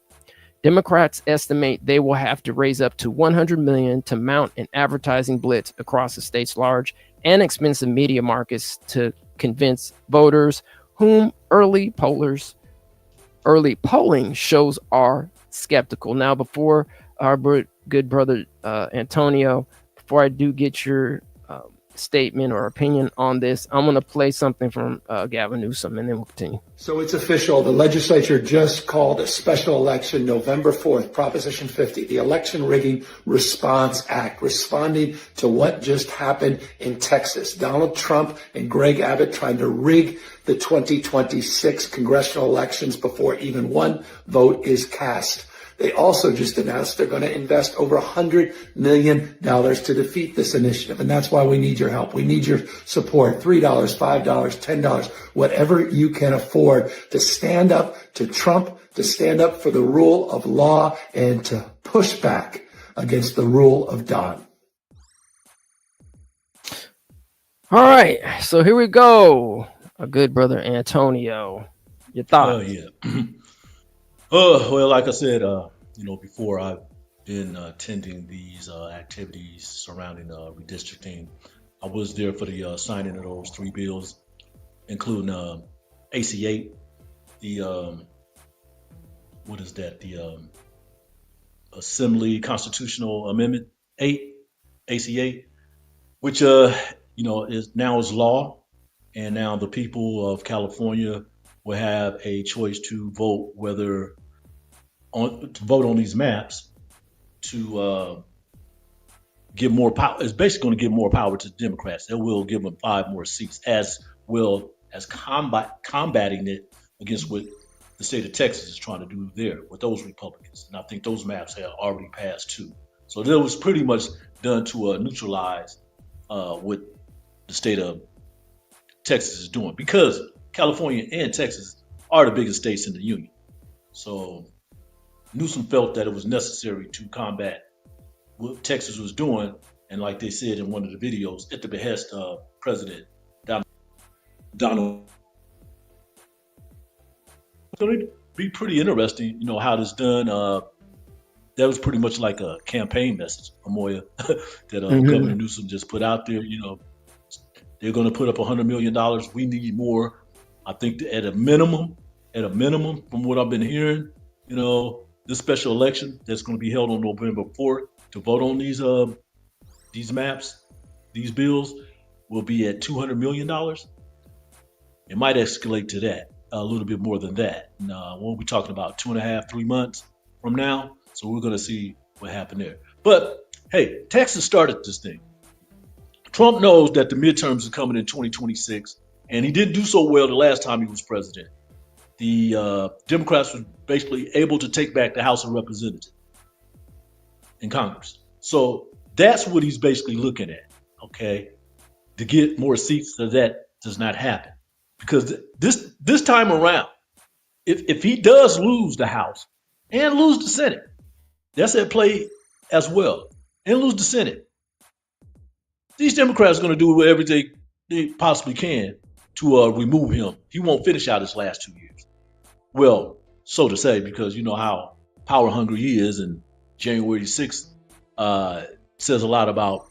Democrats estimate they will have to raise up to $100 million to mount an advertising blitz across the state's large and expensive media markets to convince voters whom early polling shows are skeptical. Now, before our good brother Antonio, before I do get your statement or opinion on this, I'm going to play something from Gavin Newsom, and then we'll continue. So it's official. The legislature just called a special election November 4th, Proposition 50, the Election Rigging Response Act, responding to what just happened in Texas. Donald Trump and Greg Abbott trying to rig the 2026 congressional elections before even one vote is cast. They also just announced they're going to invest over $100 million to defeat this initiative. And that's why we need your help. We need your support. $3, $5, $10, whatever you can afford to stand up to Trump, to stand up for the rule of law, and to push back against the rule of Don. All right. So here we go. Our good brother Antonio. Your thoughts? Oh, yeah. Well, like I said, before, I've been attending these activities surrounding redistricting. I was there for the signing of those three bills, including AC-8, the what is that? The Assembly Constitutional Amendment 8, AC-8, which is law, and now the people of California will have a choice to vote vote on these maps to give more power. It's basically going to give more power to the Democrats. They will give them 5 more seats, as well as combating it against what the state of Texas is trying to do there with those Republicans. And I think those maps have already passed too. So that was pretty much done to neutralize what the state of Texas is doing, because California and Texas are the biggest states in the union. So Newsom felt that it was necessary to combat what Texas was doing, and like they said in one of the videos, at the behest of President Donald. It's going to be pretty interesting, how this done. That was pretty much like a campaign message, Amoya, that Governor Newsom just put out there. They're going to put up $100 million. We need more. I think that at a minimum, from what I've been hearing, this special election that's going to be held on November 4th to vote on these maps, these bills, will be at $200 million. It might escalate to that, a little bit more than that. And we'll be talking about 2.5, 3 months from now. So we're going to see what happened there. But hey, Texas started this thing. Trump knows that the midterms are coming in 2026, and he didn't do so well the last time he was president. The Democrats were basically able to take back the House of Representatives in Congress. So that's what he's basically looking at. okay, to get more seats so that does not happen. Because this time around, if he does lose the House and lose the Senate, that's at play as well, and lose the Senate, these Democrats are going to do whatever they possibly can to remove him. He won't finish out his last 2 years. Well, so to say, because you know how power hungry he is, and January 6th says a lot about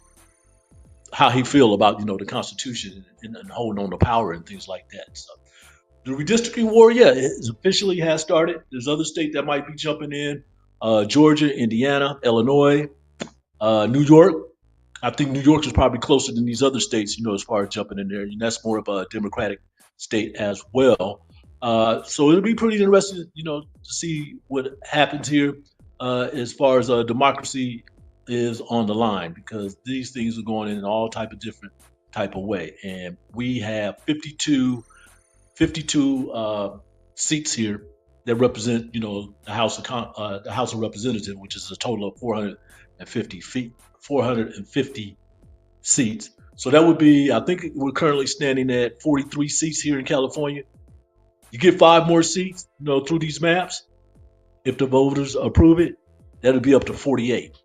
how he feel about the Constitution and holding on to power and things like that. So the redistricting war, yeah, it officially has started. There's other states that might be jumping in: Georgia, Indiana, Illinois, New York. I think New York is probably closer than these other states, as far as jumping in there. And that's more of a Democratic state as well. So it'll be pretty interesting, to see what happens here as far as democracy is on the line, because these things are going in all type of different type of way. And we have 52 seats here that represent, the House of Representatives, which is a total of 450 seats. So that would be, I think we're currently standing at 43 seats here in California. You get 5 more seats, through these maps. If the voters approve it, that'll be up to 48.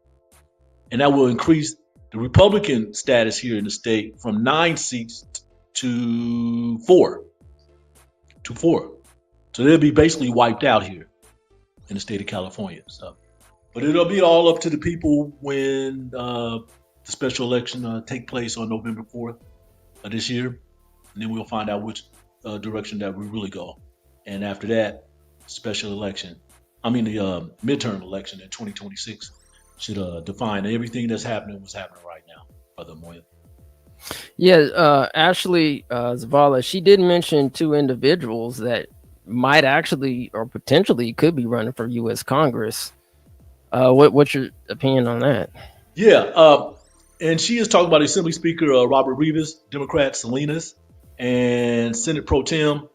And that will increase the Republican status here in the state from 9 seats to 4. So they'll be basically wiped out here in the state of California. So, but it'll be all up to the people when the special election take place on November 4th of this year. And then we'll find out which direction that we really go. And after that, the midterm election in 2026 should define everything what's happening right now, Brother Moya. Yeah, Ashley Zavala, she did mention 2 individuals that might actually or potentially could be running for U.S. Congress. What's your opinion on that? Yeah, and she is talking about Assembly Speaker Robert Rivas, Democrat Salinas, and Senate Pro Tem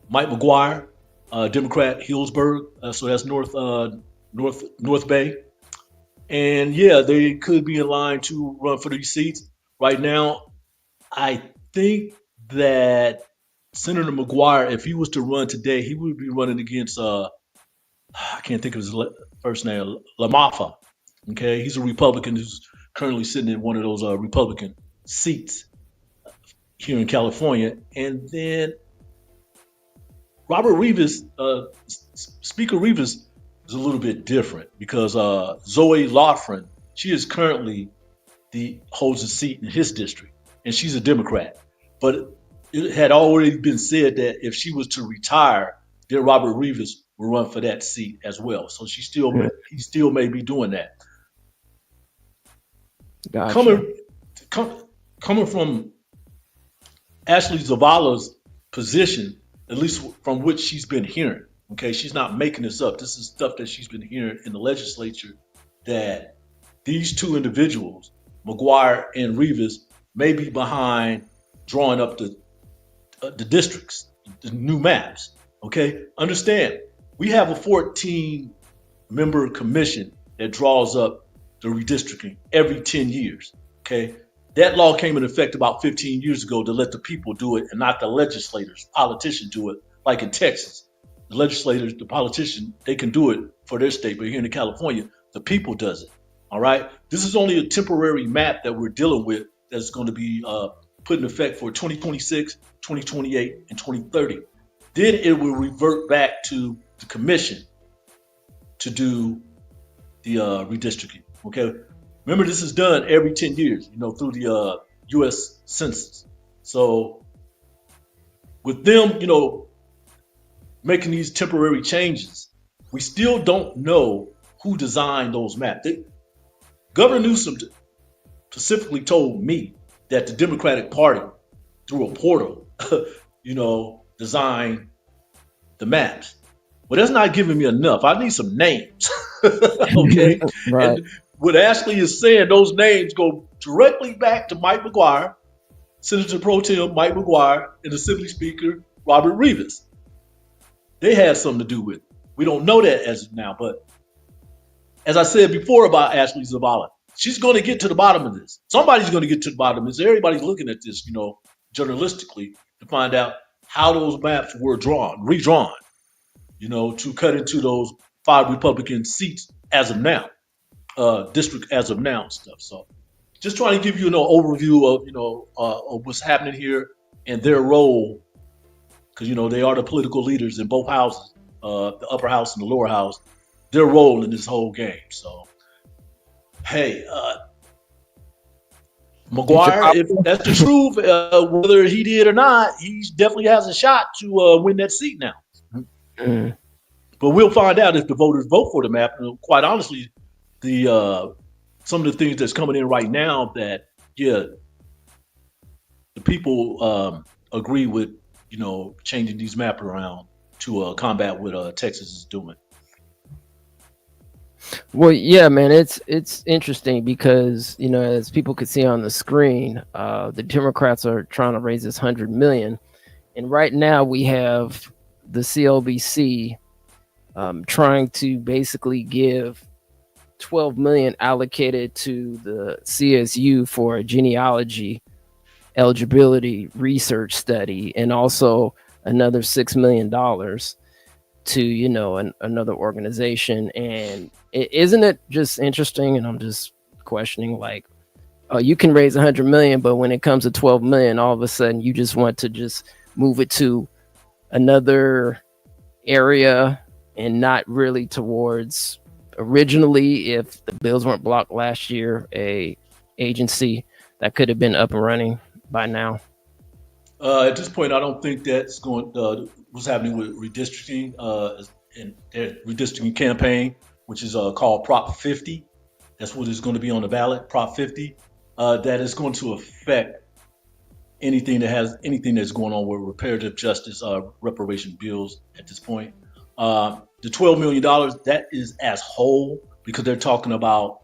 Mike McGuire, Democrat Hillsburg. So that's North Bay. And yeah, they could be in line to run for these seats. Right now, I think that Senator McGuire, if he was to run today, he would be running against I can't think of his first name, LaMafa. Okay, he's a Republican who's currently sitting in one of those Republican seats here in California. And then Robert Rivas, Speaker Rivas, is a little bit different because Zoe Lofgren, she is currently holds a seat in his district, and she's a Democrat. But it had already been said that if she was to retire, then Robert Rivas will run for that seat as well. So he still may be doing that. Gotcha. Coming from Ashley Zavala's position, at least from what she's been hearing, okay, she's not making this up. This is stuff that she's been hearing in the legislature, that these 2 individuals, McGuire and Rivas, may be behind drawing up the districts, the new maps. Okay, understand, we have a 14-member commission that draws up the redistricting every 10 years. Okay, that law came in effect about 15 years ago to let the people do it and not the legislators, politicians do it, like in Texas. The legislators, the politicians, they can do it for their state, but here in California, the people does it. All right. This is only a temporary map that we're dealing with that's going to be put in effect for 2026, 2028, and 2030. Then it will revert back to the commission to do the redistricting. Okay. Remember, this is done every 10 years, through the U.S. Census. So with them, making these temporary changes, we still don't know who designed those maps. Governor Newsom specifically told me that the Democratic Party, through a portal, designed the maps. Well, that's not giving me enough. I need some names. Okay. Right. And what Ashley is saying, those names go directly back to Mike McGuire, Senator Pro Tem Mike McGuire, and Assembly Speaker Robert Rivas. They had something to do with it. We don't know that as of now, but as I said before about Ashley Zavala, she's going to get to the bottom of this. Somebody's going to get to the bottom of this. Everybody's looking at this, journalistically to find out how those maps were redrawn, to cut into those 5 Republican seats as of now, district as of now and stuff. So just trying to give you an overview of what's happening here and their role, because, they are the political leaders in both houses, the upper house and the lower house, their role in this whole game. So, hey, McGuire, if that's the truth, whether he did or not, he definitely has a shot to win that seat now. Mm-hmm. But we'll find out if the voters vote for the map. And quite honestly, some of the things that's coming in right now that, the people agree with, changing these maps around to combat what Texas is doing. Well, yeah, man, it's interesting because, as people could see on the screen, the Democrats are trying to raise this 100 million. And right now we have the CLBC trying to basically give 12 million allocated to the CSU for a genealogy eligibility research study, and also another $6 million to another organization. And isn't it just interesting? And I'm just questioning, like, oh, you can raise 100 million, but when it comes to 12 million, all of a sudden you just want to just move it to another area and not really towards originally, if the bills weren't blocked last year, a agency that could have been up and running by now. At this point, I don't think that's going. What's happening with redistricting and their redistricting campaign, which is called Prop 50. That's what is going to be on the ballot, Prop 50. That is going to affect anything that's going on with reparative justice, reparation bills at this point. The $12 million, that is as whole, because they're talking about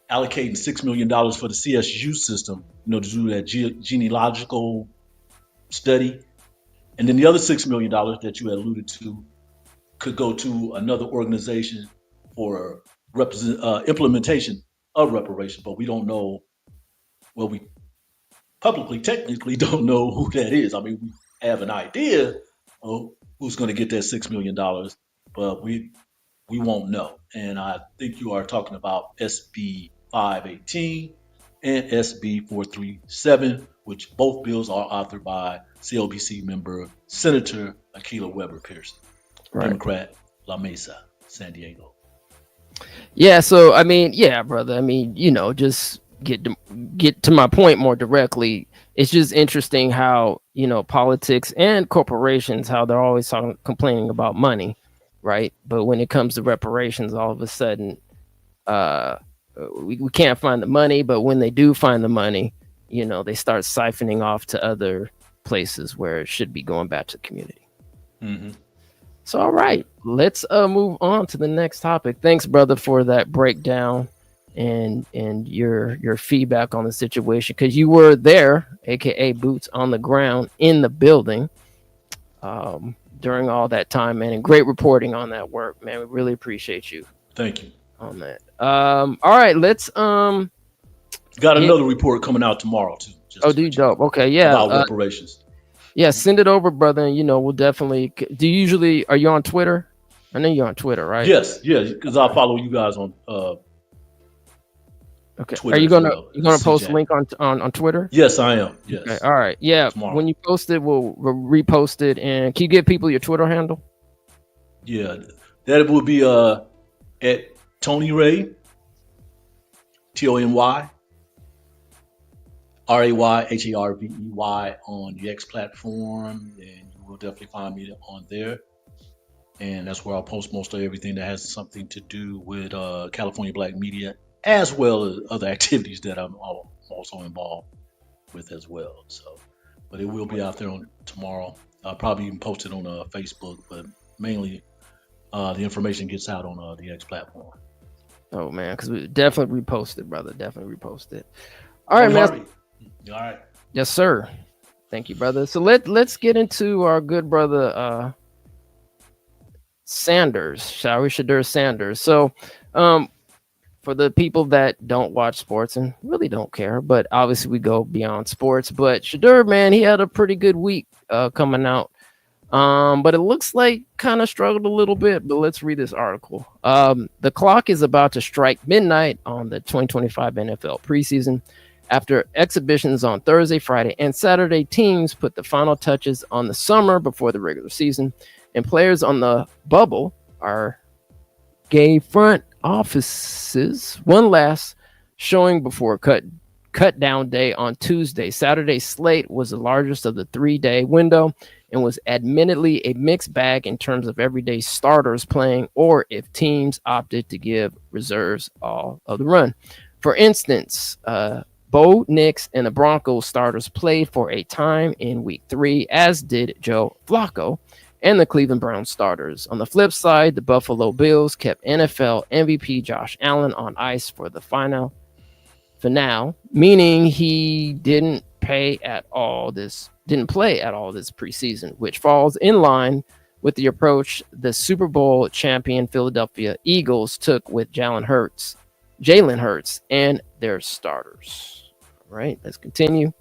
allocating $6 million for the CSU system, to do that genealogical study. And then the other $6 million that you had alluded to could go to another organization for implementation of reparation. But we don't know, well, we publicly technically don't know who that is. I mean, we have an idea of who's going to get that $6 million, but we won't know. And I think you are talking about SB 518 and SB 437, which both bills are authored by CLBC member Senator Akilah Weber Pearson, right. Democrat, La Mesa, San Diego. Yeah, so I mean, yeah, brother. I mean, just get to my point more directly. It's just interesting how politics and corporations, how they're always complaining about money, right? But when it comes to reparations, all of a sudden, we can't find the money. But when they do find the money, they start siphoning off to other places where it should be going back to the community. Mm-hmm. So, all right, let's move on to the next topic. Thanks, brother, for that breakdown and your feedback on the situation, because you were there, aka boots on the ground in the building during all that time, man, and great reporting on that work, man. We really appreciate you. Thank you on that. All right, let's got another report coming out tomorrow too. Dude, dope. Okay, yeah, about reparations. Yeah, send it over, brother. And we'll definitely. Are you on Twitter? I know you're on Twitter, right? Yes, because I follow you guys on. Okay. Twitter, are you gonna post a link on Twitter? Yes, I am. Yes. Okay. All right. Yeah. Tomorrow. When you post it, we'll repost it. And can you give people your Twitter handle? Yeah, that will be at Tony Ray, TONY. RAYHARVEY on the X platform, and you will definitely find me on there. And that's where I'll post most of everything that has something to do with California Black media, as well as other activities that I'm also involved with as well. So, but it will be out there on tomorrow. I'll probably even post it on Facebook, but mainly the information gets out on the X platform. Oh man, because we definitely repost it, brother. Definitely repost it. All right, man. Harvey. All right. Yes, sir. Thank you, brother. So let's get into our good brother Sanders, shall we? Shadur Sanders. So for the people that don't watch sports and really don't care, but obviously we go beyond sports. But Shedeur, man, he had a pretty good week coming out. But it looks like kind of struggled a little bit. But let's read this article. The clock is about to strike midnight on the 2025 NFL preseason. After exhibitions on Thursday, Friday, and Saturday, teams put the final touches on the summer before the regular season, and players on the bubble are gave front offices one last showing before cut down day on Tuesday. Saturday's slate was the largest of the 3-day window and was admittedly a mixed bag in terms of everyday starters playing or if teams opted to give reserves all of the run. For instance, Bo Nix and the Broncos starters played for a time in week 3, as did Joe Flacco and the Cleveland Browns starters. On the flip side, the Buffalo Bills kept NFL MVP Josh Allen on ice for the finale, meaning he didn't play at all this preseason, which falls in line with the approach the Super Bowl champion Philadelphia Eagles took with Jalen Hurts and their starters. All right, let's continue.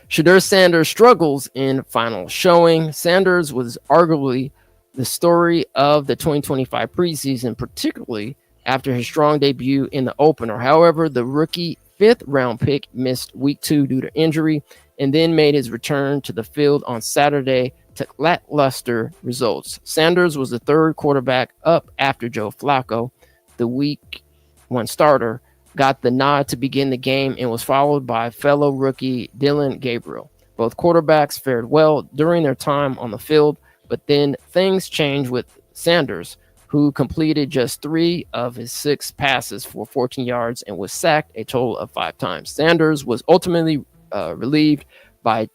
Shedeur Sanders struggles in final showing. Sanders was arguably the story of the 2025 preseason, particularly after his strong debut in the opener. However, the rookie 5th-round pick missed week 2 due to injury and then made his return to the field on Saturday to lackluster results. Sanders was the 3rd quarterback up after Joe Flacco, the week 1 starter, got the nod to begin the game and was followed by fellow rookie Dillon Gabriel. Both quarterbacks fared well during their time on the field, but then things changed with Sanders, who completed just 3 of his 6 passes for 14 yards and was sacked a total of 5 times. Sanders was ultimately relieved by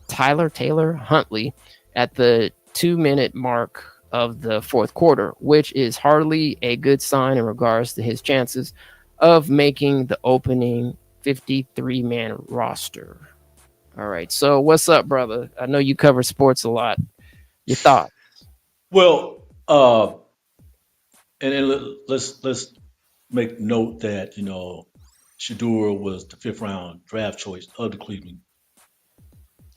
Tyler Taylor Huntley at the 2-minute mark of the 4th quarter, which is hardly a good sign in regards to his chances of making the opening 53-man roster. All right, so what's up, brother? I know you cover sports a lot. Your thoughts? Well, and let's make note that Shedeur was the 5th-round draft choice of the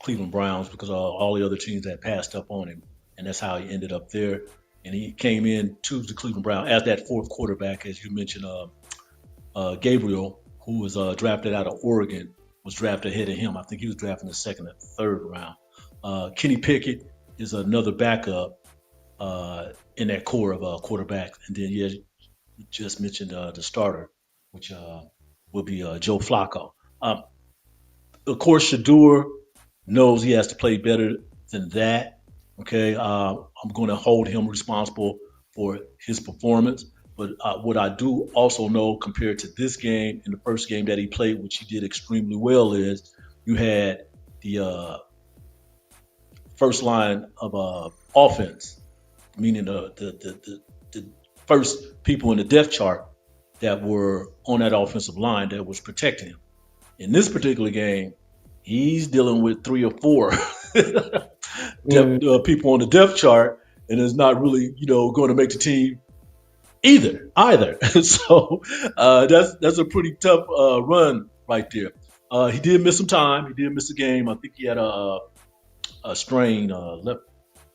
Cleveland Browns because all the other teams had passed up on him, and that's how he ended up there. And he came in to the Cleveland Browns as that 4th quarterback, as you mentioned. Gabriel, who was drafted out of Oregon, was drafted ahead of him. I think he was drafted in the 2nd or 3rd round. Kenny Pickett is another backup in that core of quarterbacks. And then, you just mentioned the starter, which will be Joe Flacco. Of course, Shedeur knows he has to play better than that. Okay, I'm going to hold him responsible for his performance. But what I do also know compared to this game and the first game that he played, which he did extremely well, is you had the first line of offense, meaning the first people in the depth chart that were on that offensive line that was protecting him. In this particular game, he's dealing with 3 or 4 people on the depth chart, and is not really going to make the team either. So that's a pretty tough run right there. He did miss some time. He did miss a game. I think he had a strain, left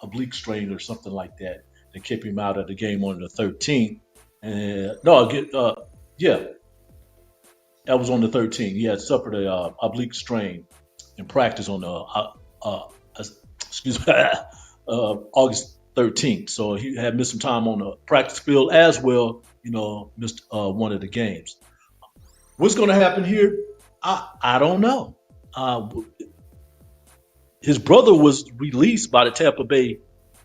oblique strain or something like that kept him out of the game on the 13th. And that was on the 13th. He had suffered a oblique strain in practice on August 13th. So he had missed some time on the practice field as well, missed one of the games. What's going to happen here? I don't know. His brother was released by the Tampa Bay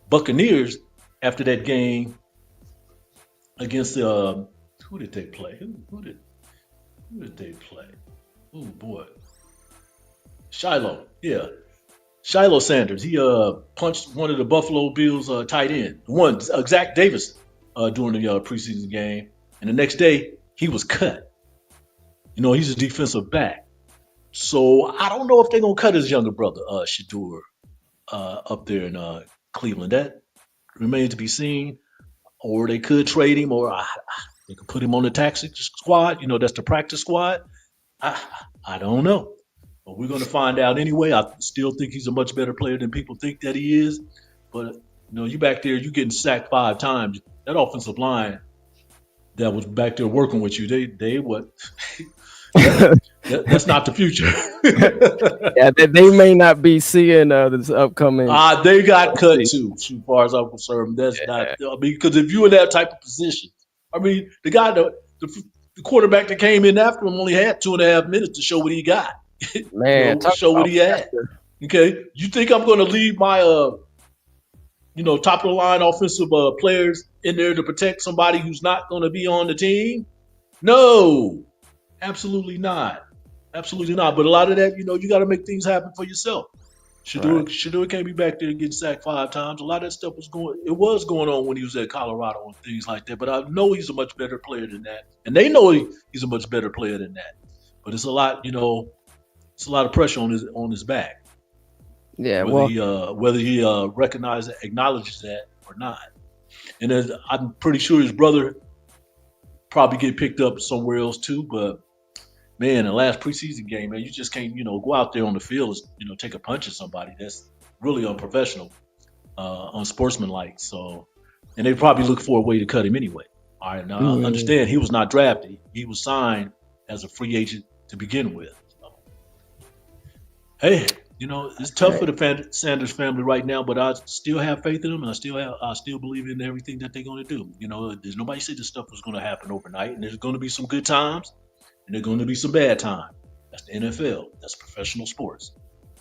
Buccaneers after that game against who did they play? Who did they play? Oh boy. Shiloh. Yeah. Shiloh Sanders, he punched one of the Buffalo Bills tight end, Zach Davis, during the preseason game. And the next day, he was cut. He's a defensive back. So I don't know if they're going to cut his younger brother, Shedeur, up there in Cleveland. That remains to be seen. Or they could trade him, or They could put him on the taxi squad. That's the practice squad. I don't know. But we're going to find out anyway. I still think he's a much better player than people think that he is. But, you back there, you getting sacked 5 times. That offensive line that was back there working with you, they what? That's not the future. Yeah, they may not be seeing this upcoming. They got cut too, as far as I'm concerned. That's not. Because if you're in that type of position, the guy, the quarterback that came in after him only had 2.5 minutes to show what he got. Man, show what he had. Okay, you think I'm going to leave my top of the line offensive players in there to protect somebody who's not going to be on the team? No, absolutely not. Absolutely not. But a lot of that, you got to make things happen for yourself. Shedeur can't be back there and get sacked 5 times. A lot of that stuff was going on when he was at Colorado and things like that. But I know he's a much better player than that, and they know he's a much better player than that. But it's a lot, it's a lot of pressure on his back. Yeah, whether he acknowledges that or not. And I'm pretty sure his brother probably get picked up somewhere else too. But man, the last preseason game, man, you just can't, go out there on the field, take a punch at somebody. That's really unprofessional, unsportsmanlike. So, and they probably look for a way to cut him anyway. All right, now I understand he was not drafted; he was signed as a free agent to begin with. So, hey, it's tough for the Sanders family right now, but I still have faith in them, and I still believe in everything that they're going to do. There's nobody said this stuff was going to happen overnight, and there's going to be some good times. And there's going to be some bad time. That's the NFL. That's professional sports.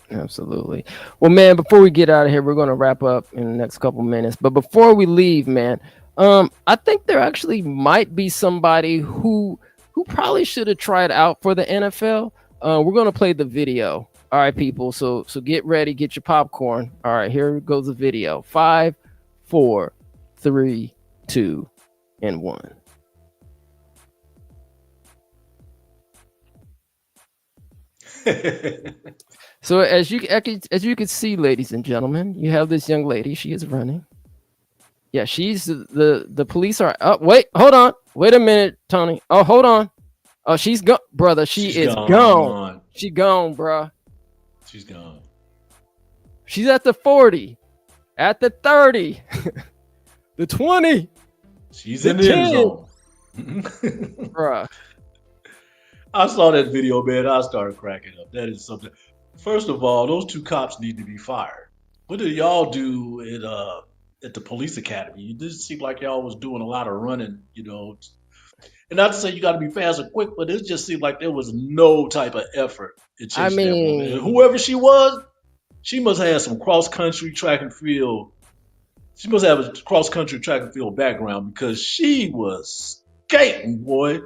Absolutely. Well, man, before we get out of here, we're going to wrap up in the next couple minutes. But before we leave, man, I think there actually might be somebody who probably should have tried out for the NFL. We're going to play the video. All right, people. So get ready. Get your popcorn. All right, here goes the video. 5, 4, 3, 2, and 1. So as you can see, ladies and gentlemen, you have this young lady. She is running. Yeah, she's the police are up. Wait, hold on. Wait a minute, Tony. Oh, hold on. Oh, she's gone, brother. She's gone. She gone, bruh. She's gone. She's at the 40, at the 30, the 20. She's in the end zone. Bruh. I saw that video, man. I started cracking up. That is something. First of all, those 2 cops need to be fired. What did y'all do at the police academy? It didn't seem like y'all was doing a lot of running, And not to say you got to be fast and quick, but it just seemed like there was no type of effort in chasing that woman. And whoever she was, she must have some cross-country track and field. She must have a cross-country track and field background because she was skating, boy.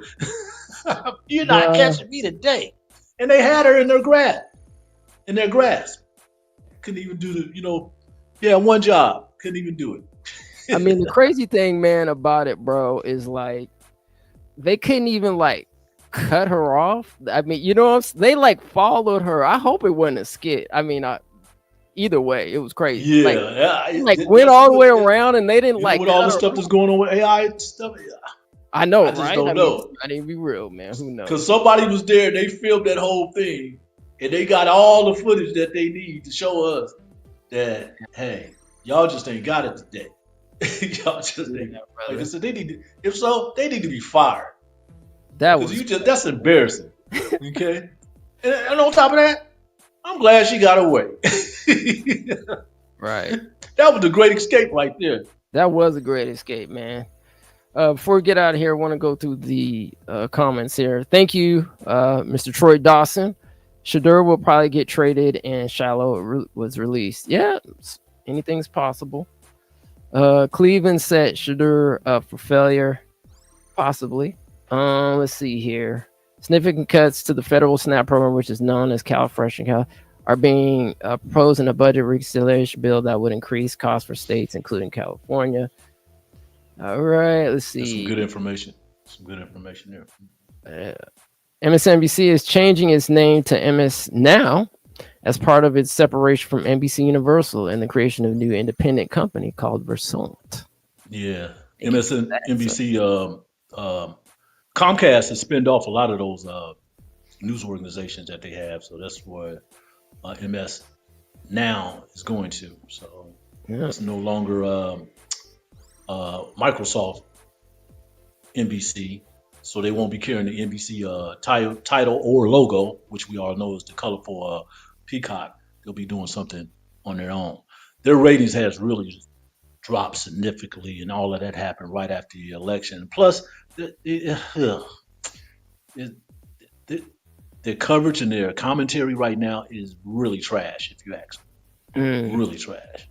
You're not catching me today. And they had her in their grasp. Couldn't even do one job. Couldn't even do it. The crazy thing, man, about it, bro, is like they couldn't even cut her off. They followed her. I hope it wasn't a skit. Either way, it was crazy. Went all the way around, and they didn't with all the stuff that's going on with AI stuff. I know, I just don't know. I didn't be real, man. Who knows? Because somebody was there, they filmed that whole thing, and they got all the footage that they need to show us that, hey, y'all just ain't got it today. Y'all just ain't got it. Like I said, they need to be fired. That's embarrassing. Okay? and on top of that, I'm glad she got away. Right. That was a great escape right there. That was a great escape, man. Before we get out of here, I want to go through the comments here. Thank you, Mr. Troy Dawson. Shedeur will probably get traded and Shiloh was released. Yeah, anything's possible. Cleveland set Shedeur up for failure. Possibly. Let's see here. Significant cuts to the federal SNAP program, which is known as CalFresh and Cal, are being proposed in a budget reconciliation bill that would increase costs for states, including California. All right, let's see. That's some good information. There. MSNBC is changing its name to MS Now as part of its separation from NBC Universal and the creation of a new independent company called Versant. Yeah, MSNBC Comcast has spinned off a lot of those news organizations that they have, so that's where MS Now is going to. So it's no longer Microsoft NBC, so they won't be carrying the NBC title or logo, which we all know is the colorful peacock. They'll be doing something on their own. Their ratings has really dropped significantly, and all of that happened right after the election. Plus, their coverage and their commentary right now is really trash, if you ask me. Really trash.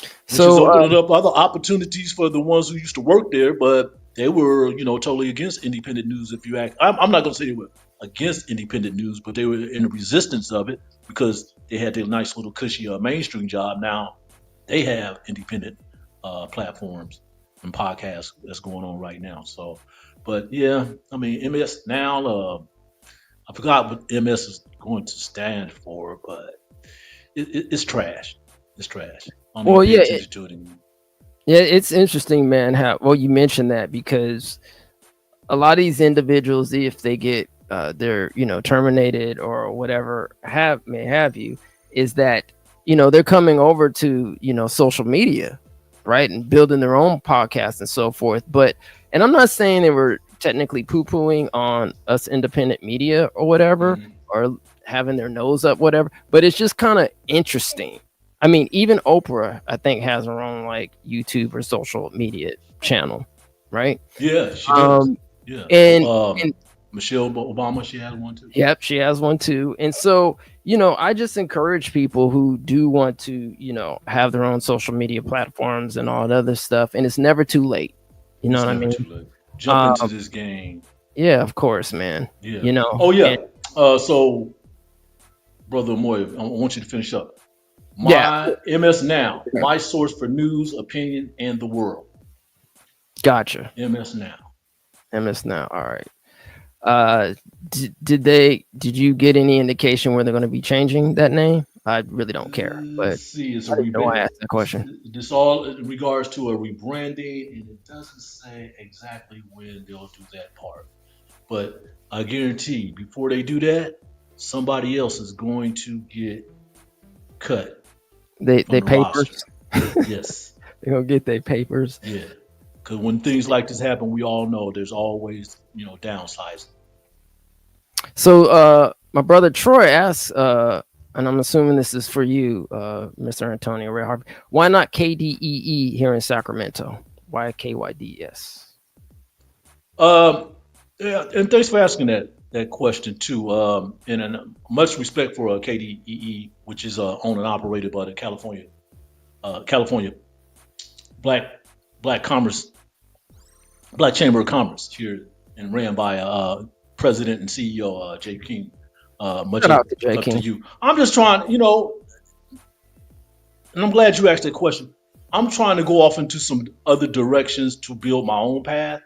Which is opening up other opportunities for the ones who used to work there, but they were, totally against independent news. If you ask, I'm not going to say they were against independent news, but they were in the resistance of it because they had their nice little cushy mainstream job. Now they have independent platforms and podcasts that's going on right now. So, but yeah, I mean, MS Now, I forgot what MS is going to stand for, but it's trash. It's trash. Well, yeah, it's interesting, man. How you mentioned that because a lot of these individuals, if they get they're terminated or whatever may have you, is that they're coming over to social media, right, and building their own podcasts and so forth. And I'm not saying they were technically poo-pooing on us independent media or whatever, or having their nose up, whatever. But it's just kind of interesting. I mean, even Oprah, I think, has her own like YouTube or social media channel, right? Yeah, she does. Yeah, and Michelle Obama, she has one too. Yep, she has one too. And so, I just encourage people who do want to, have their own social media platforms and all that other stuff. And it's never too late. You know what I mean? Too late. Jump into this game. Yeah, of course, man. Yeah. Oh yeah. So, Brother Moy, I want you to finish up. MS Now, my source for news, opinion, and the world. Gotcha. MS Now. All right. Did you get any indication where they're going to be changing that name? I really don't care. But I asked that question. This all in regards to a rebranding, and it doesn't say exactly when they'll do that part. But I guarantee, before they do that, somebody else is going to get cut. They papers. Yes. They're gonna get their papers. Yeah. Because when things like this happen, we all know there's always, downsides. So my brother Troy asks, and I'm assuming this is for you, Mr. Antonio Ray Harvey, why not KDEE here in Sacramento? Why KYDS? Yeah, and thanks for asking that question too. And much respect for KDEE, which is owned and operated by the California Black Chamber of Commerce here, and ran by President and CEO Jay King. Much Shout out to Jay up King. to you. I'm just trying, and I'm glad you asked that question. I'm trying to go off into some other directions to build my own path.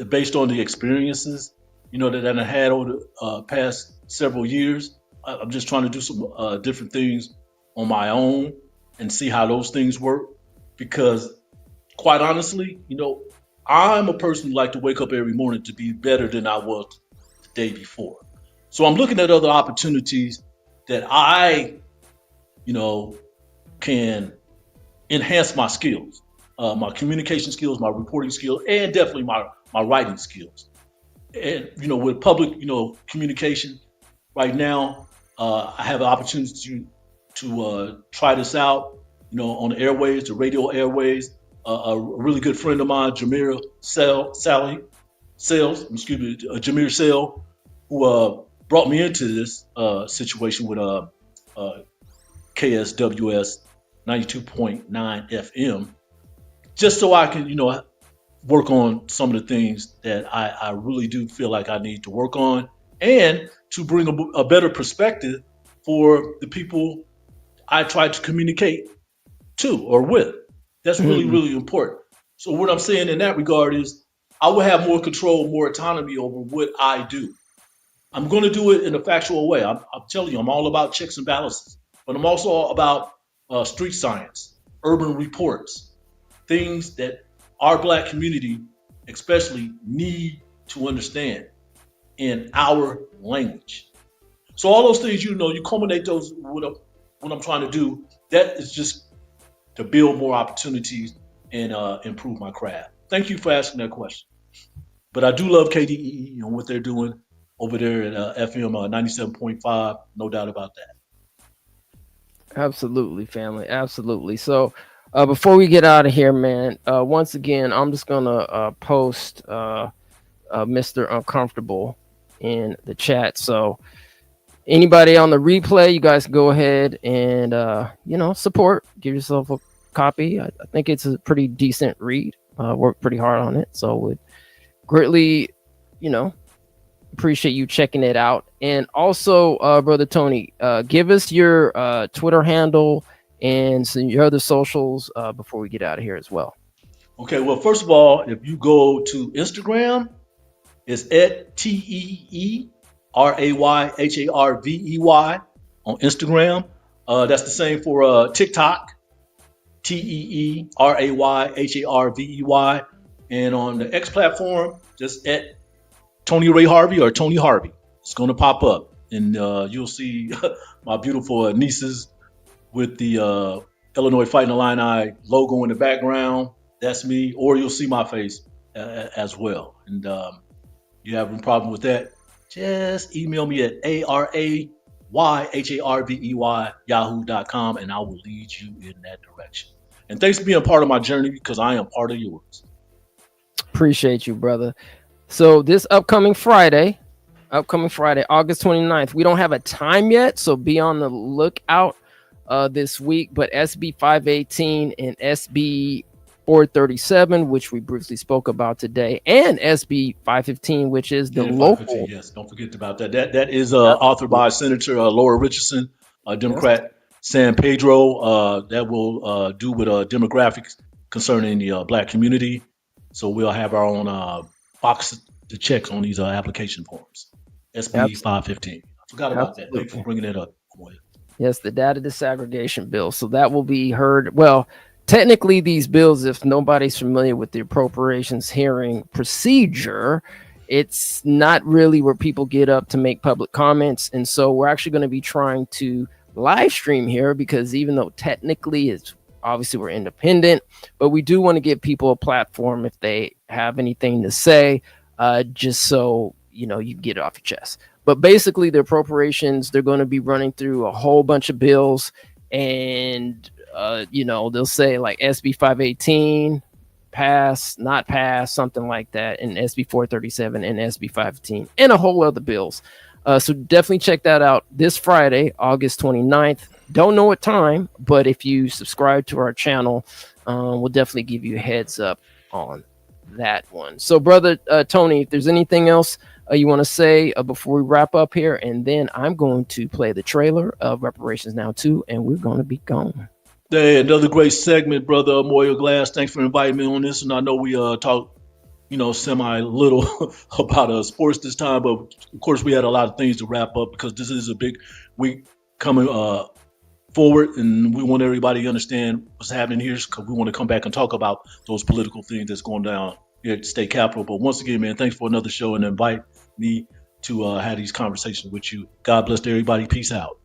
Based on the experiences, that I had over the past several years. I'm just trying to do some different things on my own and see how those things work. Because quite honestly, I'm a person who like to wake up every morning to be better than I was the day before. So I'm looking at other opportunities that I, can enhance my skills, my communication skills, my reporting skills, and definitely my writing skills. And, with public, communication right now, I have an opportunity to try this out, on the airways, the radio airways. A really good friend of mine, Jameer Sale, who brought me into this situation with KSWS 92.9 FM, just so I can, work on some of the things that I really do feel like I need to work on, and to bring a better perspective for the people I try to communicate to or with. That's really, really important. So what I'm saying in that regard is I will have more control, more autonomy over what I do. I'm going to do it in a factual way. I'm telling you, I'm all about checks and balances, but I'm also about street science, urban reports, things that our black community especially need to understand in our language. So all those things, you culminate those what I'm trying to do. That is just to build more opportunities and improve my craft. Thank you for asking that question. But I do love KDEE and what they're doing over there at FM 97.5. No doubt about that. Absolutely, family. Absolutely. So before we get out of here, man, once again, I'm just going to post Mr. Uncomfortable in the chat. So anybody on the replay, you guys go ahead and, support. Give yourself a copy. I think it's a pretty decent read. Worked pretty hard on it. So would greatly, appreciate you checking it out. And also, Brother Tony, give us your Twitter handle and some your other socials before we get out of here as well. Okay, well, first of all, if you go to Instagram, it's at TEERAYHARVEY on Instagram. That's the same for TikTok, TEERAYHARVEY. And on the X platform, just at Tony Ray Harvey or Tony Harvey. It's going to pop up, and you'll see my beautiful nieces with the Illinois Fighting Illini logo in the background. That's me. Or you'll see my face as well. And you have a problem with that, just email me at ARAYHARVEY yahoo.com, and I will lead you in that direction. And thanks for being a part of my journey, because I am part of yours. Appreciate you, brother. So this upcoming Friday, August 29th, we don't have a time yet, so be on the lookout this week. But SB 518 and SB 437, which we briefly spoke about today, and SB 515, which is the local. Yes, don't forget about that. That is authored by Senator Laura Richardson, a Democrat, San Pedro. That will do with demographics concerning the black community. So we'll have our own box to check on these application forms. SB 515. I forgot about that. Thanks for bringing that up. Yes, the data disaggregation bill. So that will be heard. Well, technically, these bills, if nobody's familiar with the appropriations hearing procedure, it's not really where people get up to make public comments. And so we're actually going to be trying to live stream here, because even though technically it's obviously we're independent, but we do want to give people a platform if they have anything to say, just so you get it off your chest. But basically, the appropriations, they're going to be running through a whole bunch of bills, and they'll say like SB 518 pass, not pass, something like that, and SB 437 and SB 515 and a whole other bills. So definitely check that out this Friday, August 29th. Don't know what time, but if you subscribe to our channel, we'll definitely give you a heads up on that one. So, Brother Tony, if there's anything else you want to say before we wrap up here, and then I'm going to play the trailer of Reparations Now 2, and we're going to be gone. Hey, another great segment, Brother Moyo Glass. Thanks for inviting me on this. And I know we talked, semi little about sports this time, but of course we had a lot of things to wrap up, because this is a big week coming forward, and we want everybody to understand what's happening here, because we want to come back and talk about those political things that's going down here at the state capitol. But once again, man, thanks for another show, and invite me to have these conversations with you. God bless everybody. Peace out.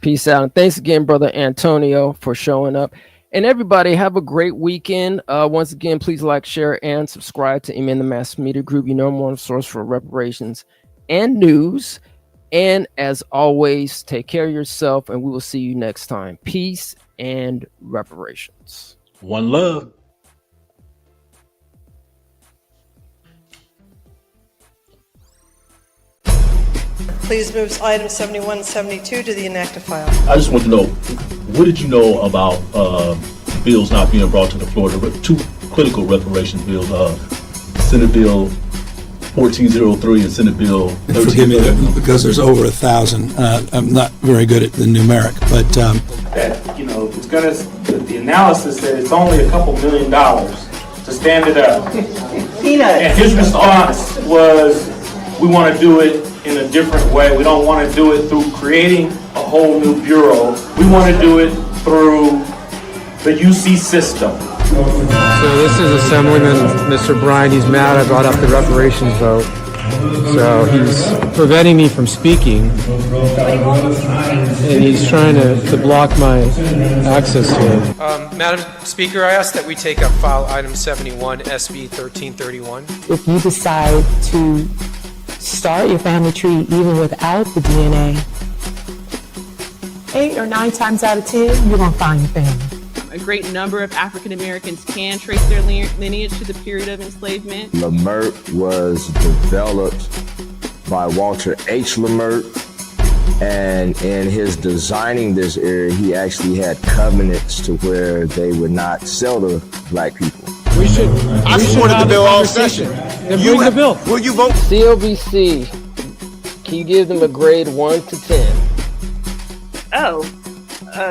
Peace out. And thanks again, Brother Antonio, for showing up. And everybody, have a great weekend. Once again, please like, share, and subscribe to MN the Mass Media Group, your number one source for reparations and news. And as always, take care of yourself, and we will see you next time. Peace and reparations. One love. Please move items 71 and 72 to the inactive file. I just want to know, what did you know about bills not being brought to the floor? There were two critical reparations bills, Senate Bill 1403 and Senate Bill 13. Forgive me, because there's over 1,000. I'm not very good at the numeric, but it's gonna. The analysis said it's only a couple $1 million to stand it up. Peanuts. And his response was, "We want to do it in a different way. We don't want to do it through creating a whole new bureau. We want to do it through the UC system. So this is Assemblyman Mr. Bryan. He's mad I brought up the reparations vote. So he's preventing me from speaking. And he's trying to block my access to it. Madam Speaker, I ask that we take up file item 71, SB 1331. If you decide to start your family tree even without the DNA, 8 or 9 times out of 10, you're going to find your family. A great number of African Americans can trace their lineage to the period of enslavement. Lamert was developed by Walter H. Lamert, and in his designing this area, he actually had covenants to where they would not sell to black people. I supported the bill all session. Then bring the bill. Will you vote? CLBC, can you give them a grade 1 to 10?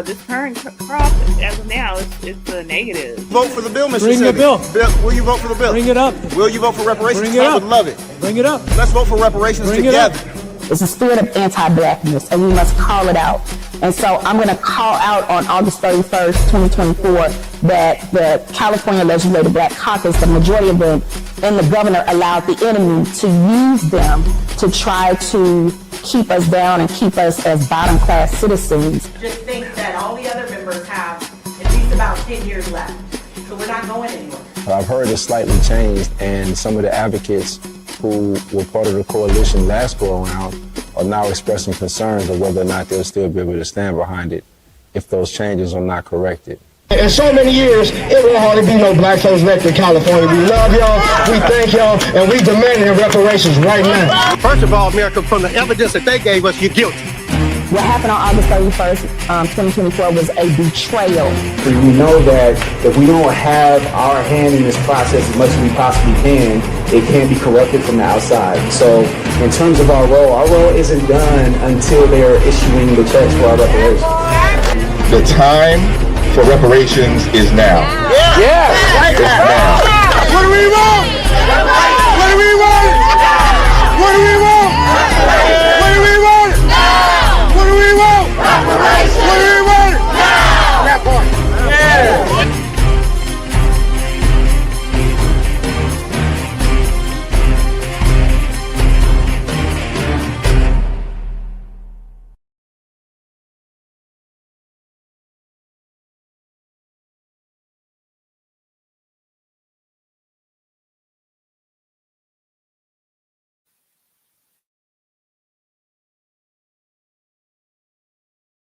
This current crop, as of now, it's a negative. Vote for the bill, Mr. Bring the bill. Will you vote for the bill? Bring it up. Will you vote for reparations? Bring it I up. would love it. Bring it up. Let's vote for reparations Bring together. it up. It's a spirit of anti-blackness, and we must call it out. And so I'm going to call out on August 31st, 2024, that the California Legislative Black Caucus, the majority of them, and the governor allowed the enemy to use them to try to keep us down and keep us as bottom-class citizens. Just think that all the other members have at least about 10 years left. So we're not going anywhere. I've heard it's slightly changed, and some of the advocates who were part of the coalition last go around are now expressing concerns of whether or not they'll still be able to stand behind it if those changes are not corrected. In so many years, it won't hardly be no black folks left in California. We love y'all, we thank y'all, and we demanding reparations right now. First of all, America, from the evidence that they gave us, you're guilty. What happened on August 31st, 2024 was a betrayal. We know that if we don't have our hand in this process as much as we possibly can, it can be corrupted from the outside. So in terms of our role isn't done until they're issuing the checks for our reparations. The time for reparations is now. Yeah. Right now. What do we want? What do we want? What do we want?